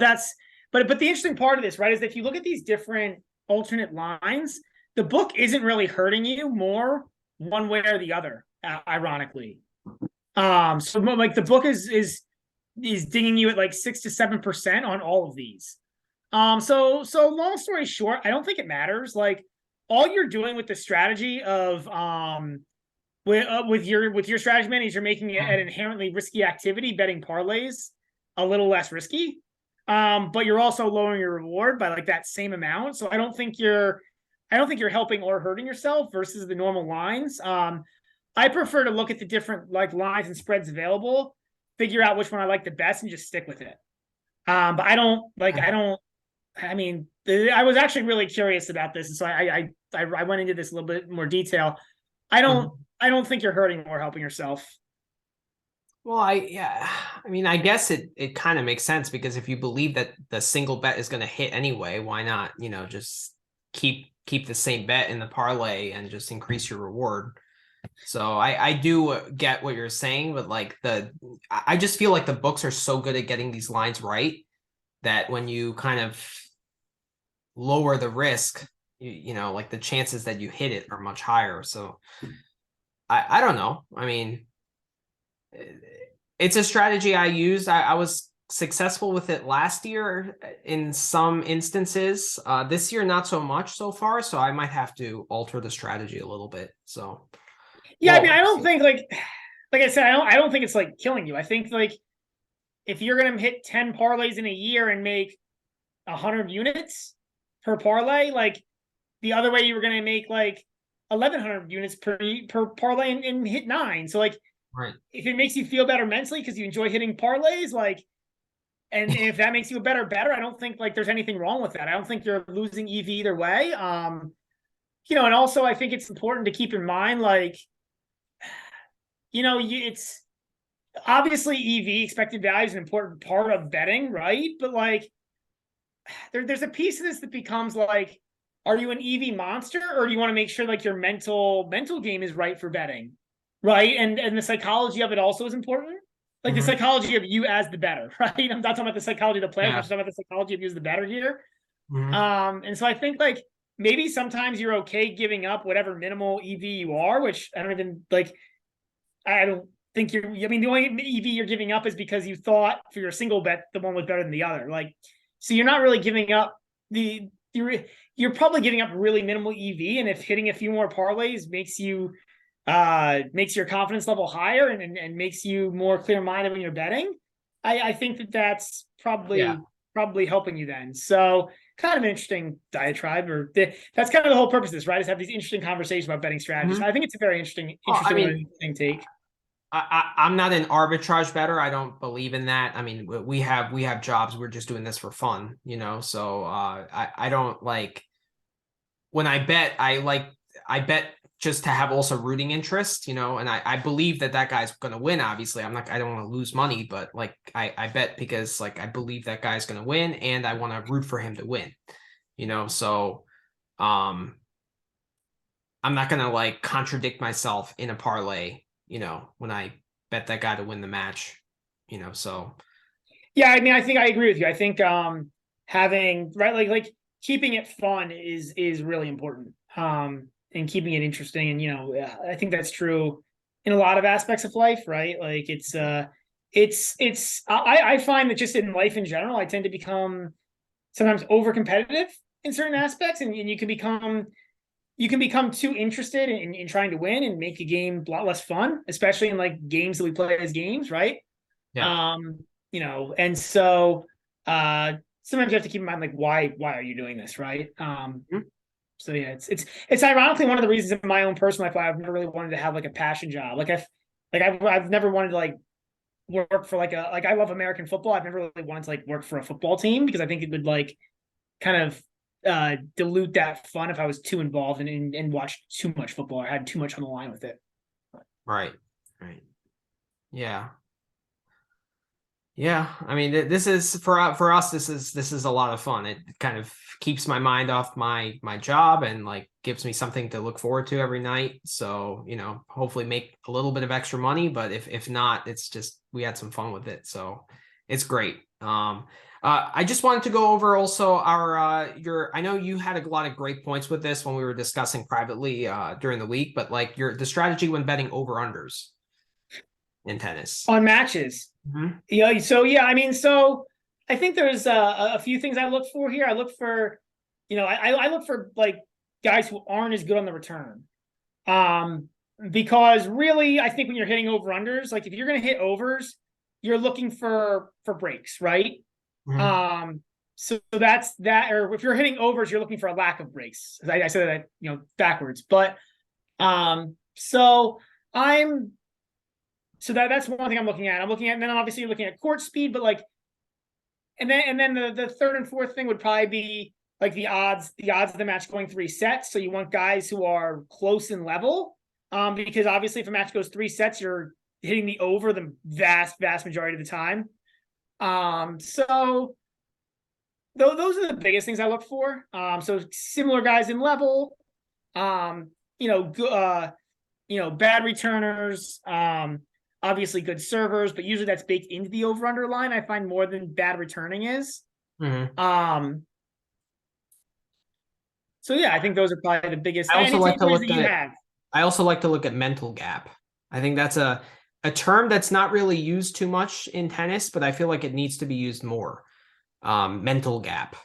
but the interesting part of this, right, is that if you look at these different alternate lines, the book isn't really hurting you more one way or the other, ironically. So like the book is dinging you at like 6 to 7% on all of these. So long story short, I don't think it matters. Like, all you're doing with the strategy of with your strategy, man, is you're making it an inherently risky activity, betting parlays a little less risky. But you're also lowering your reward by like that same amount. So I don't think you're helping or hurting yourself versus the normal lines. I prefer to look at the different like lines and spreads available, figure out which one I like the best, and just stick with it. But I was actually really curious about this, and so I went into this a little bit more detail. I don't think you're hurting or helping yourself. Well, I guess it kind of makes sense, because if you believe that the single bet is going to hit anyway, why not, just keep the same bet in the parlay and just increase your reward. So I do get what you're saying, but like I just feel like the books are so good at getting these lines right that when you kind of lower the risk, like the chances that you hit it are much higher. So I don't know. I mean, it's a strategy I used. I was successful with it last year in some instances. This year, not so much so far. So I might have to alter the strategy a little bit. So yeah, I mean, I don't think like I said, I don't think it's like killing you. I think like if you're gonna hit 10 parlays in a year and make 100 units per parlay, like the other way you were gonna make like 1,100 units per parlay and hit 9. So like, right. If it makes you feel better mentally because you enjoy hitting parlays, like, and if that makes you a better, I don't think like there's anything wrong with that. I don't think you're losing EV either way. And also I think it's important to keep in mind, like, it's obviously EV, expected value, is an important part of betting, right? But like, there's a piece of this that becomes like, are you an EV monster, or do you want to make sure like your mental game is right for betting, right? And the psychology of it also is important. Like the psychology of you as the better, right? I'm not talking about the psychology of the player, I'm talking about the psychology of you as the better here. And so I think like maybe sometimes you're okay giving up whatever minimal EV you are, which I don't think you're, I mean, the only EV you're giving up is because you thought for your single bet the one was better than the other. Like, so you're not really giving up you're probably giving up really minimal EV. And if hitting a few more parlays makes your confidence level higher and makes you more clear-minded when you're betting, I think that's probably helping you then. So, kind of an interesting diatribe, that's kind of the whole purpose of this, right? Is have these interesting conversations about betting strategies. Mhm. I think it's a very interesting, Well, I mean, interesting take. I'm not an arbitrage bettor. I don't believe in that. I mean, we have jobs. We're just doing this for fun, So I don't like when I bet just to have also rooting interest, and I believe that guy's going to win. Obviously, I don't want to lose money, but like I bet because like I believe that guy's going to win, and I want to root for him to win, So I'm not going to like contradict myself in a parlay, when I bet that guy to win the match, So Yeah, I mean, I think I agree with you. I think having right like keeping it fun is really important. And keeping it interesting, and I think that's true in a lot of aspects of life, right? Like I find that just in life in general, I tend to become sometimes over competitive in certain aspects, and you can become too interested in trying to win and make a game a lot less fun, especially in like games that we play as games, right? yeah. Um, and so sometimes you have to keep in mind like why are you doing this, right? Mhm. So yeah, it's ironically one of the reasons in my own personal life why I've never really wanted to have like a passion job. I've never wanted to like work for like I love American football. I've never really wanted to like work for a football team because I think it would like kind of dilute that fun if I was too involved and watched too much football or had too much on the line with it. Right. Right. Yeah. Yeah, I mean, this is for us. This is a lot of fun. It kind of keeps my mind off my job and like gives me something to look forward to every night. So hopefully make a little bit of extra money. But if not, it's just we had some fun with it. So it's great. I just wanted to go over also our your. I know you had a lot of great points with this when we were discussing privately during the week, but like the strategy when betting over unders in tennis. On matches. Mhm. Yeah. So yeah, I mean, so I think there's a few things I look for here. I look for, I look for like guys who aren't as good on the return. Um, because really, I think when you're hitting over unders, like if you're going to hit overs, you're looking for breaks, right? Mhm. So that's that. Or if you're hitting overs, you're looking for a lack of breaks. I said that backwards, but so I'm that's one thing I'm looking at. And then obviously you're looking at court speed, but like, and then the third and fourth thing would probably be like the odds of the match going 3 sets. So you want guys who are close in level, because obviously if a match goes 3 sets, you're hitting the over the vast majority of the time. So those are the biggest things I look for. So similar guys in level, um, bad returners, obviously good servers, but usually that's baked into the over under line. I find more than bad returning is. Mhm. Um, so yeah, I think those are probably the biggest. I also Any like to takeaways look that you at have? I also like to look at mental gap. I think that's a term that's not really used too much in tennis, but I feel like it needs to be used more. Mental gap.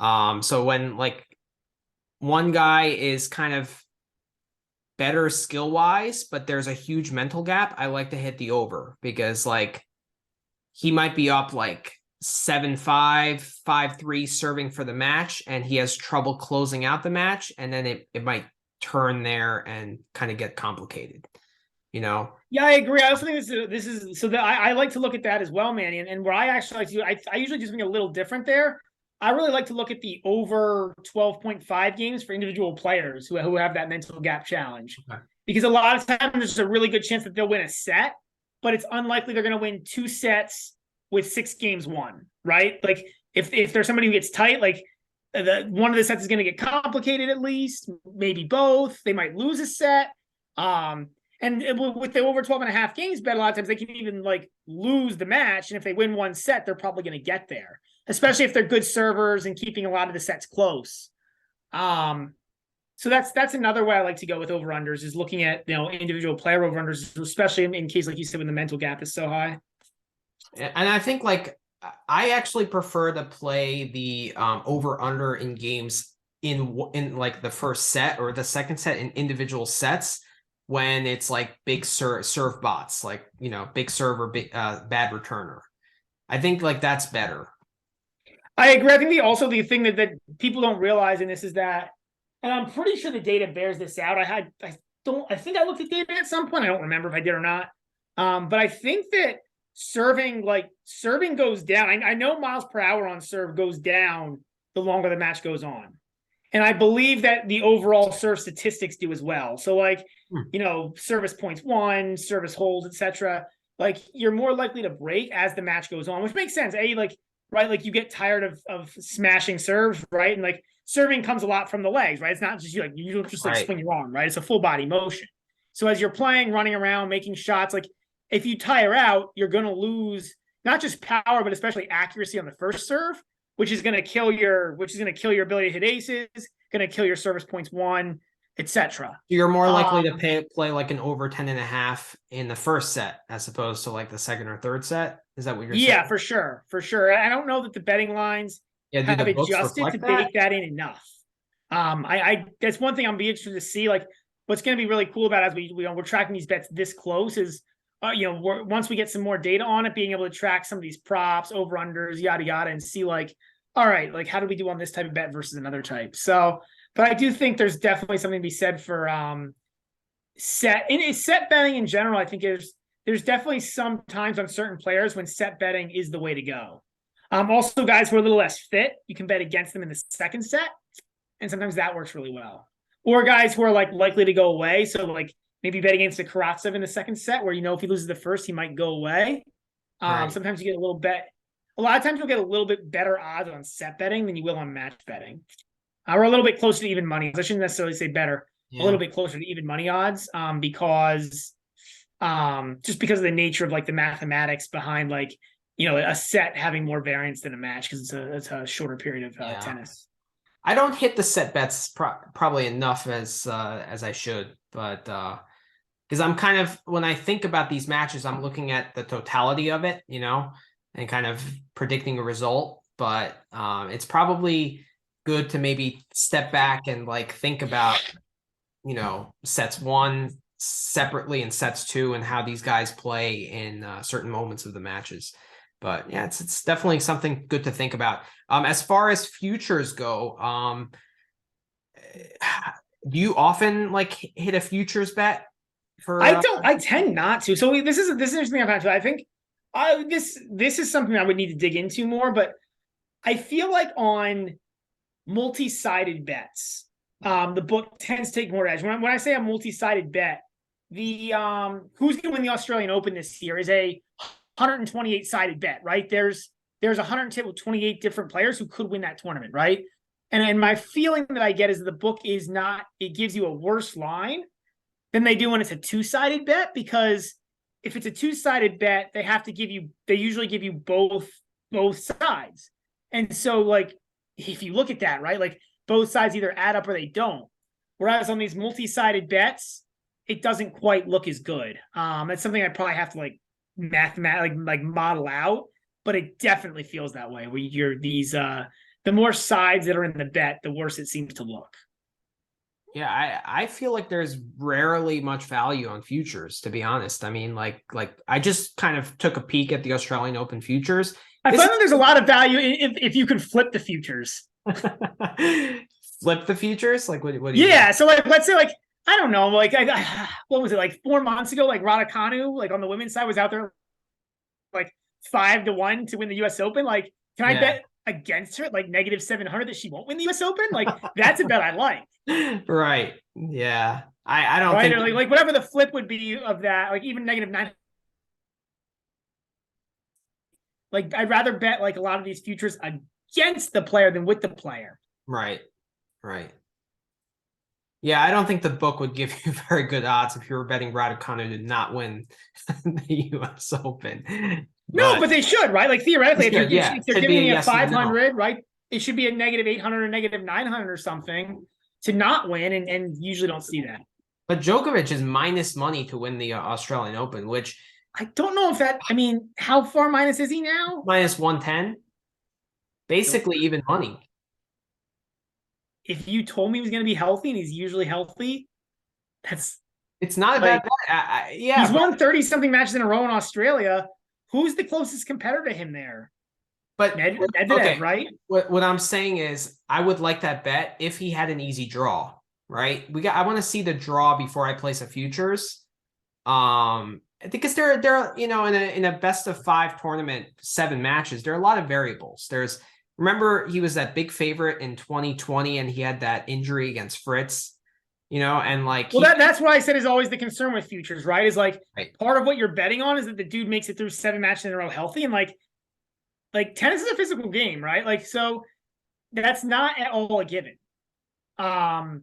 So when like one guy is kind of better skill wise, but there's a huge mental gap, I like to hit the over because like he might be up like 7-5, 5-3 serving for the match, and he has trouble closing out the match, and then it might turn there and kind of get complicated, you know? Yeah, I agree. I also think this is so that I like to look at that as well, Manny. And where I actually like to do, I usually do something a little different there. I really like to look at the over 12.5 games for individual players who have that mental gap challenge. Okay. Because a lot of times there's a really good chance that they'll win a set, but it's unlikely they're going to win 2 sets with 6 games won, right? Like if there's somebody who gets tight, like one of the sets is going to get complicated at least, maybe both. They might lose a set. Um, and with the over 12 and a half games bet, a lot of times they can even like lose the match. And if they win one set, they're probably going to get there, especially if they're good servers and keeping a lot of the sets close. Um, so that's another way I like to go with over unders is looking at individual player over unders, especially in case like you said when the mental gap is so high. And I think like I actually prefer to play the over under in games in like the first set or the second set in individual sets when it's like big serve bots, like big server, big bad returner. I think like that's better. I agree. I think the thing that people don't realize in this is that, and I'm pretty sure the data bears this out. I think I looked at data at some point. I don't remember if I did or not. But I think that serving goes down. I know miles per hour on serve goes down the longer the match goes on. And I believe that the overall serve statistics do as well. So service points won, service holds, etc. Like you're more likely to break as the match goes on, which makes sense. Right, like you get tired of smashing serves, right? And like serving comes a lot from the legs, right? It's not just you don't just like Right. swing your arm, right? It's a full body motion. So as you're playing, running around, making shots, like if you tire out, you're going to lose not just power, but especially accuracy on the first serve, which is going to kill your ability to hit aces, going to kill your service points won, etc. You're more likely to play like an over 10.5 in the first set as opposed to like the second or third set. Is that what you're saying? Yeah, for sure. I don't know that the betting lines Yeah, do have the books adjusted to reflect that? bake that in enough. I that's one thing I'm be interested to see. Like, what's going to be really cool about as we're tracking these bets this close is, once we get some more data on it, being able to track some of these props, over unders, yada yada, and see like, all right, like how do we do on this type of bet versus another type? So, but I do think there's definitely something to be said for set betting in general. I think there's definitely some times on certain players when set betting is the way to go. Also, guys who are a little less fit, you can bet against them in the second set, and sometimes that works really well. Or guys who are like likely to go away, so like maybe bet against a Karatsev in the second set, where if he loses the first, he might go away. Right. Sometimes you get a little bet. A lot of times you'll get a little bit better odds on set betting than you will on match betting, or a little bit closer to even money. I shouldn't necessarily say better. A little bit closer to even money odds, because just because of the nature of like the mathematics behind like a set having more variance than a match because it's a shorter period of tennis. I don't hit the set bets probably enough as I should, but because I'm kind of when I think about these matches, I'm looking at the totality of it, and kind of predicting a result. But it's probably good to maybe step back and like think about sets one separately and sets two and how these guys play in certain moments of the matches. But yeah, it's definitely something good to think about. As far as futures go, do you often like hit a futures bet for? I don't. I tend not to. So this is interesting. I've had to. I think this is something I would need to dig into more. But I feel like on multi-sided bets, the book tends to take more edge. When I say a multi-sided bet, the who's going to win the Australian Open this year is a 128 sided bet, right? There's 128 different players who could win that tournament, right? And my feeling that I get is that the book is not, it gives you a worse line than they do when it's a two-sided bet, because if it's a two-sided bet, they usually give you both sides. And so like if you look at that, right, like both sides either add up or they don't. Whereas on these multi-sided bets, it doesn't quite look as good. That's something I probably have to like mathematically model out, but it definitely feels that way. Where you're the more sides that are in the bet, the worse it seems to look. Yeah, I feel like there's rarely much value on futures, to be honest. I mean, like I just kind of took a peek at the Australian Open futures. I find that there's a lot of value if you can flip the futures. Flip the futures? Like what do you Yeah, mean? so like let's say like I don't know, like what was it, like 4 months ago, like Raducanu, like on the women's side was out there like 5-1 to win the US Open. Like, can I bet against her at like -700 that she won't win the US Open? Like, that's a bet I like. Right. Yeah. I don't right? think Or like whatever the flip would be of that, like even -9. Like, I'd rather bet like a lot of these futures against the player than with the player. right. Right. Yeah, I don't think the book would give you very good odds if you were betting Raducanu to not win the US Open. No, but they should, right? Like theoretically, if they're giving me a 500, right? It should be a -800 or -900 or something to not win, and usually don't see that. But Djokovic is minus money to win the Australian Open, which I don't know if that. I mean, how far minus is he now? minus 110, basically even money. If you told me he was going to be healthy and he's usually healthy, it's not a bad bet. Yeah, he's won 30 something matches in a row in Australia. Who's the closest competitor to him there? But Medvedev, right? What I'm saying is I would like that bet if he had an easy draw, right? I want to see the draw before I place a futures. Because they're in a best of 5 tournament, 7 matches, there are a lot of variables. Remember he was that big favorite in 2020 and he had that injury against Fritz, and like that's what I said is always the concern with futures, right? Is like right. Part of what you're betting on is that the dude makes it through 7 matches in a row healthy, and like tennis is a physical game, right? Like, so that's not at all a given. And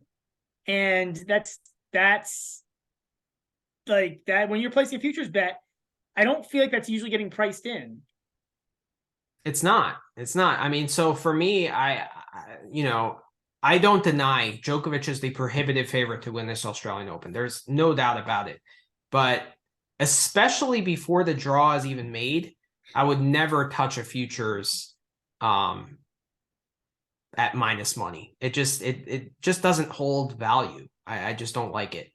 that's like that when you're placing a futures bet, I don't feel like that's usually getting priced in. It's not. I mean, so for me, I don't deny Djokovic is the prohibitive favorite to win this Australian Open. There's no doubt about it. But especially before the draw is even made, I would never touch a futures at minus money. It just doesn't hold value. I just don't like it.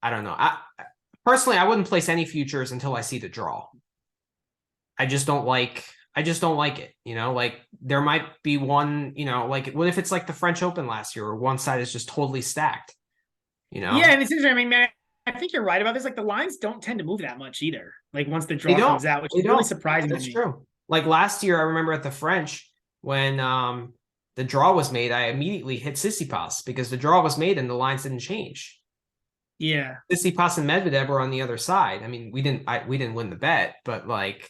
I don't know. Personally, I wouldn't place any futures until I see the draw. I just don't like it. Like there might be one, like what if it's like the French Open last year where one side is just totally stacked, Yeah, and it's interesting. I mean, man, I think you're right about this. Like the lines don't tend to move that much either. Like once the draw comes out, which is really surprising to me. That's true. Like last year, I remember at the French when the draw was made, I immediately hit Tsitsipas because the draw was made and the lines didn't change. Yeah, Tsitsipas and Medvedev were on the other side. I mean, we didn't win the bet, but like,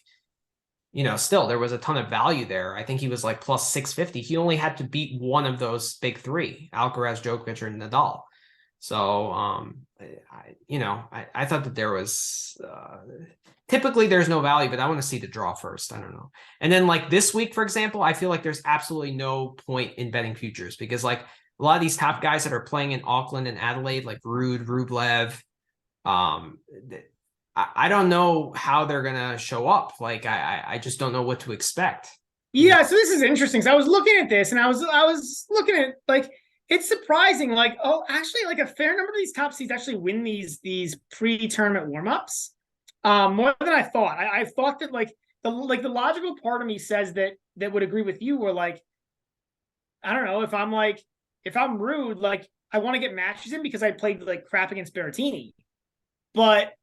still there was a ton of value there. I think he was like plus 650. He only had to beat one of those big 3, Alcaraz, Djokovic, or Nadal. So, I thought that there was typically there's no value, but I want to see the draw first. I don't know. And then like this week, for example, I feel like there's absolutely no point in betting futures because like a lot of these top guys that are playing in Auckland and Adelaide, like Rublev, I don't know how they're gonna show up. Like I just don't know what to expect. Yeah, so this is interesting. So I was looking at this and I was looking at like it's surprising. Like, oh, actually, like a fair number of these top seeds actually win these pre-tournament warm-ups. More than I thought. I thought that like the logical part of me says that would agree with you, where like, I don't know, if I'm rude, like I want to get matches in because I played like crap against Berrettini. But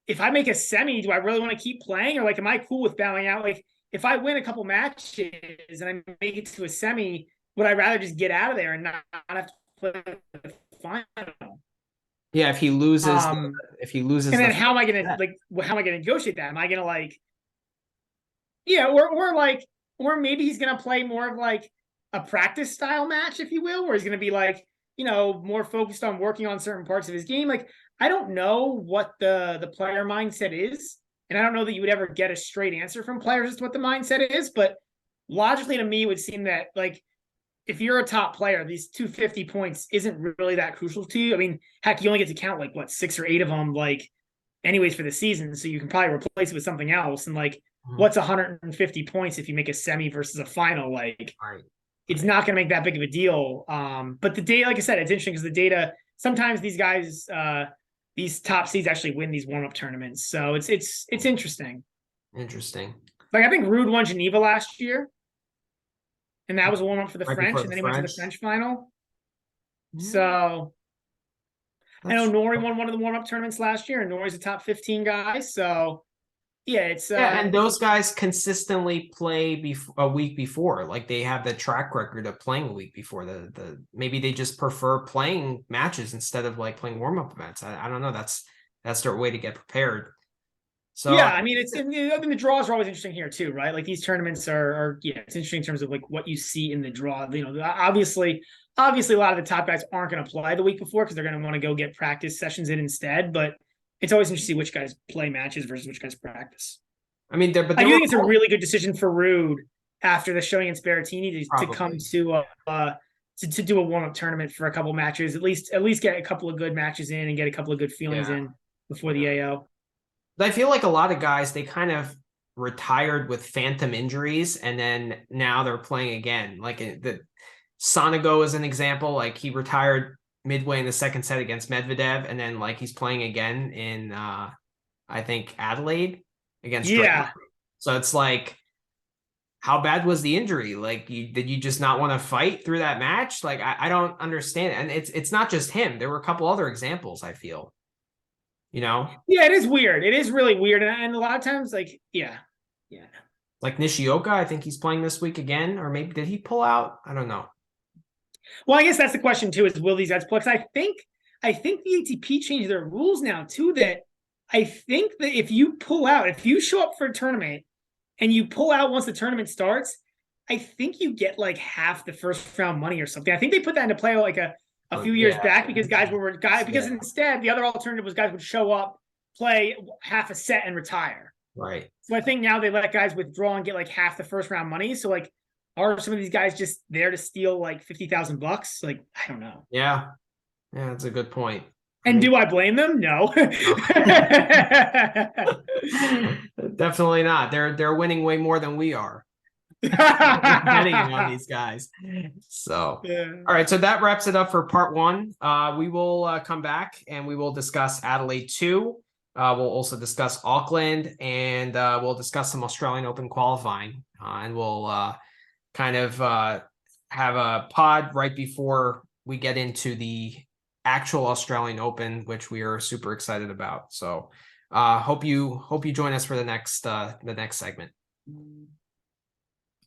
if I make a semi, do I really want to keep playing, or like am I cool with bowing out? Like if I win a couple matches and I make it to a semi, would I rather just get out of there and not have to play the final? Yeah, if he loses, and then how am I gonna negotiate that? Am I gonna like, yeah, or maybe he's gonna play more of like a practice style match, if you will, where he's gonna be like, more focused on working on certain parts of his game. Like I don't know what the player mindset is, and I don't know that you would ever get a straight answer from players as to what the mindset is. But logically, to me, it would seem that like if you're a top player, these 250 points isn't really that crucial to you. I mean, heck, you only get to count like what 6 or 8 of them, like anyways for the season, so you can probably replace it with something else. And like, what's 150 points if you make a semi versus a final? Like, it's not going to make that big of a deal. But the data, like I said, it's interesting because the data. Sometimes these guys, these top seeds actually win these warm up tournaments, so it's interesting. Interesting. Like I think Rude won Geneva last year. And that was a warm-up for the French, and then he went to the French final. Yeah. So I know Norrie won one of the warm-up tournaments last year, and Norrie's a top 15 guy. So yeah, it's and those guys consistently play a week before. Like they have the track record of playing a week before. The maybe they just prefer playing matches instead of like playing warm-up events. I don't know. That's their way to get prepared. So yeah, I mean, the draws are always interesting here too, right? Like these tournaments are it's interesting in terms of like what you see in the draw. Obviously, a lot of the top guys aren't going to play the week before because they're going to want to go get practice sessions in instead. But it's always interesting to see which guys play matches versus which guys practice. I mean, I do think it's a really good decision for Rude after the showing in Berrettini to come to do a warm up tournament for a couple matches, at least get a couple of good matches in and get a couple of good feelings in before the AO. I feel like a lot of guys, they kind of retired with phantom injuries and then now they're playing again. Like the Sonego is an example. Like he retired midway in the second set against Medvedev and then like he's playing again in I think Adelaide against Draper. So it's like how bad was the injury? Like, did you just not want to fight through that match? Like, I don't understand it. And it's not just him. There were a couple other examples, I feel, you know, Yeah, it is weird. It is really weird. And a lot of times, like, yeah. like Nishioka, I think he's playing this week again, or maybe did he pull out? I don't know. Well, I guess that's the question too, is will these guys play? Because I think the ATP changed their rules now too, that I think that if you pull out, if you show up for a tournament and you pull out once the tournament starts, I think you get like half the first round money or something. I think they put that into play like a few years back because because instead the other alternative was guys would show up, play half a set and retire. Right. So I think now they let guys withdraw and get like half the first round money. So like, are some of these guys just there to steal like $50,000? Like, I don't know. Yeah. Yeah, that's a good point. And do I blame them? No. Definitely not. They're winning way more than we are. Betting on these guys. So, all right. So that wraps it up for part one. We will come back and we will discuss Adelaide 2. We'll also discuss Auckland, and we'll discuss some Australian Open qualifying. And we'll kind of have a pod right before we get into the actual Australian Open, which we are super excited about. So hope you join us for the next segment.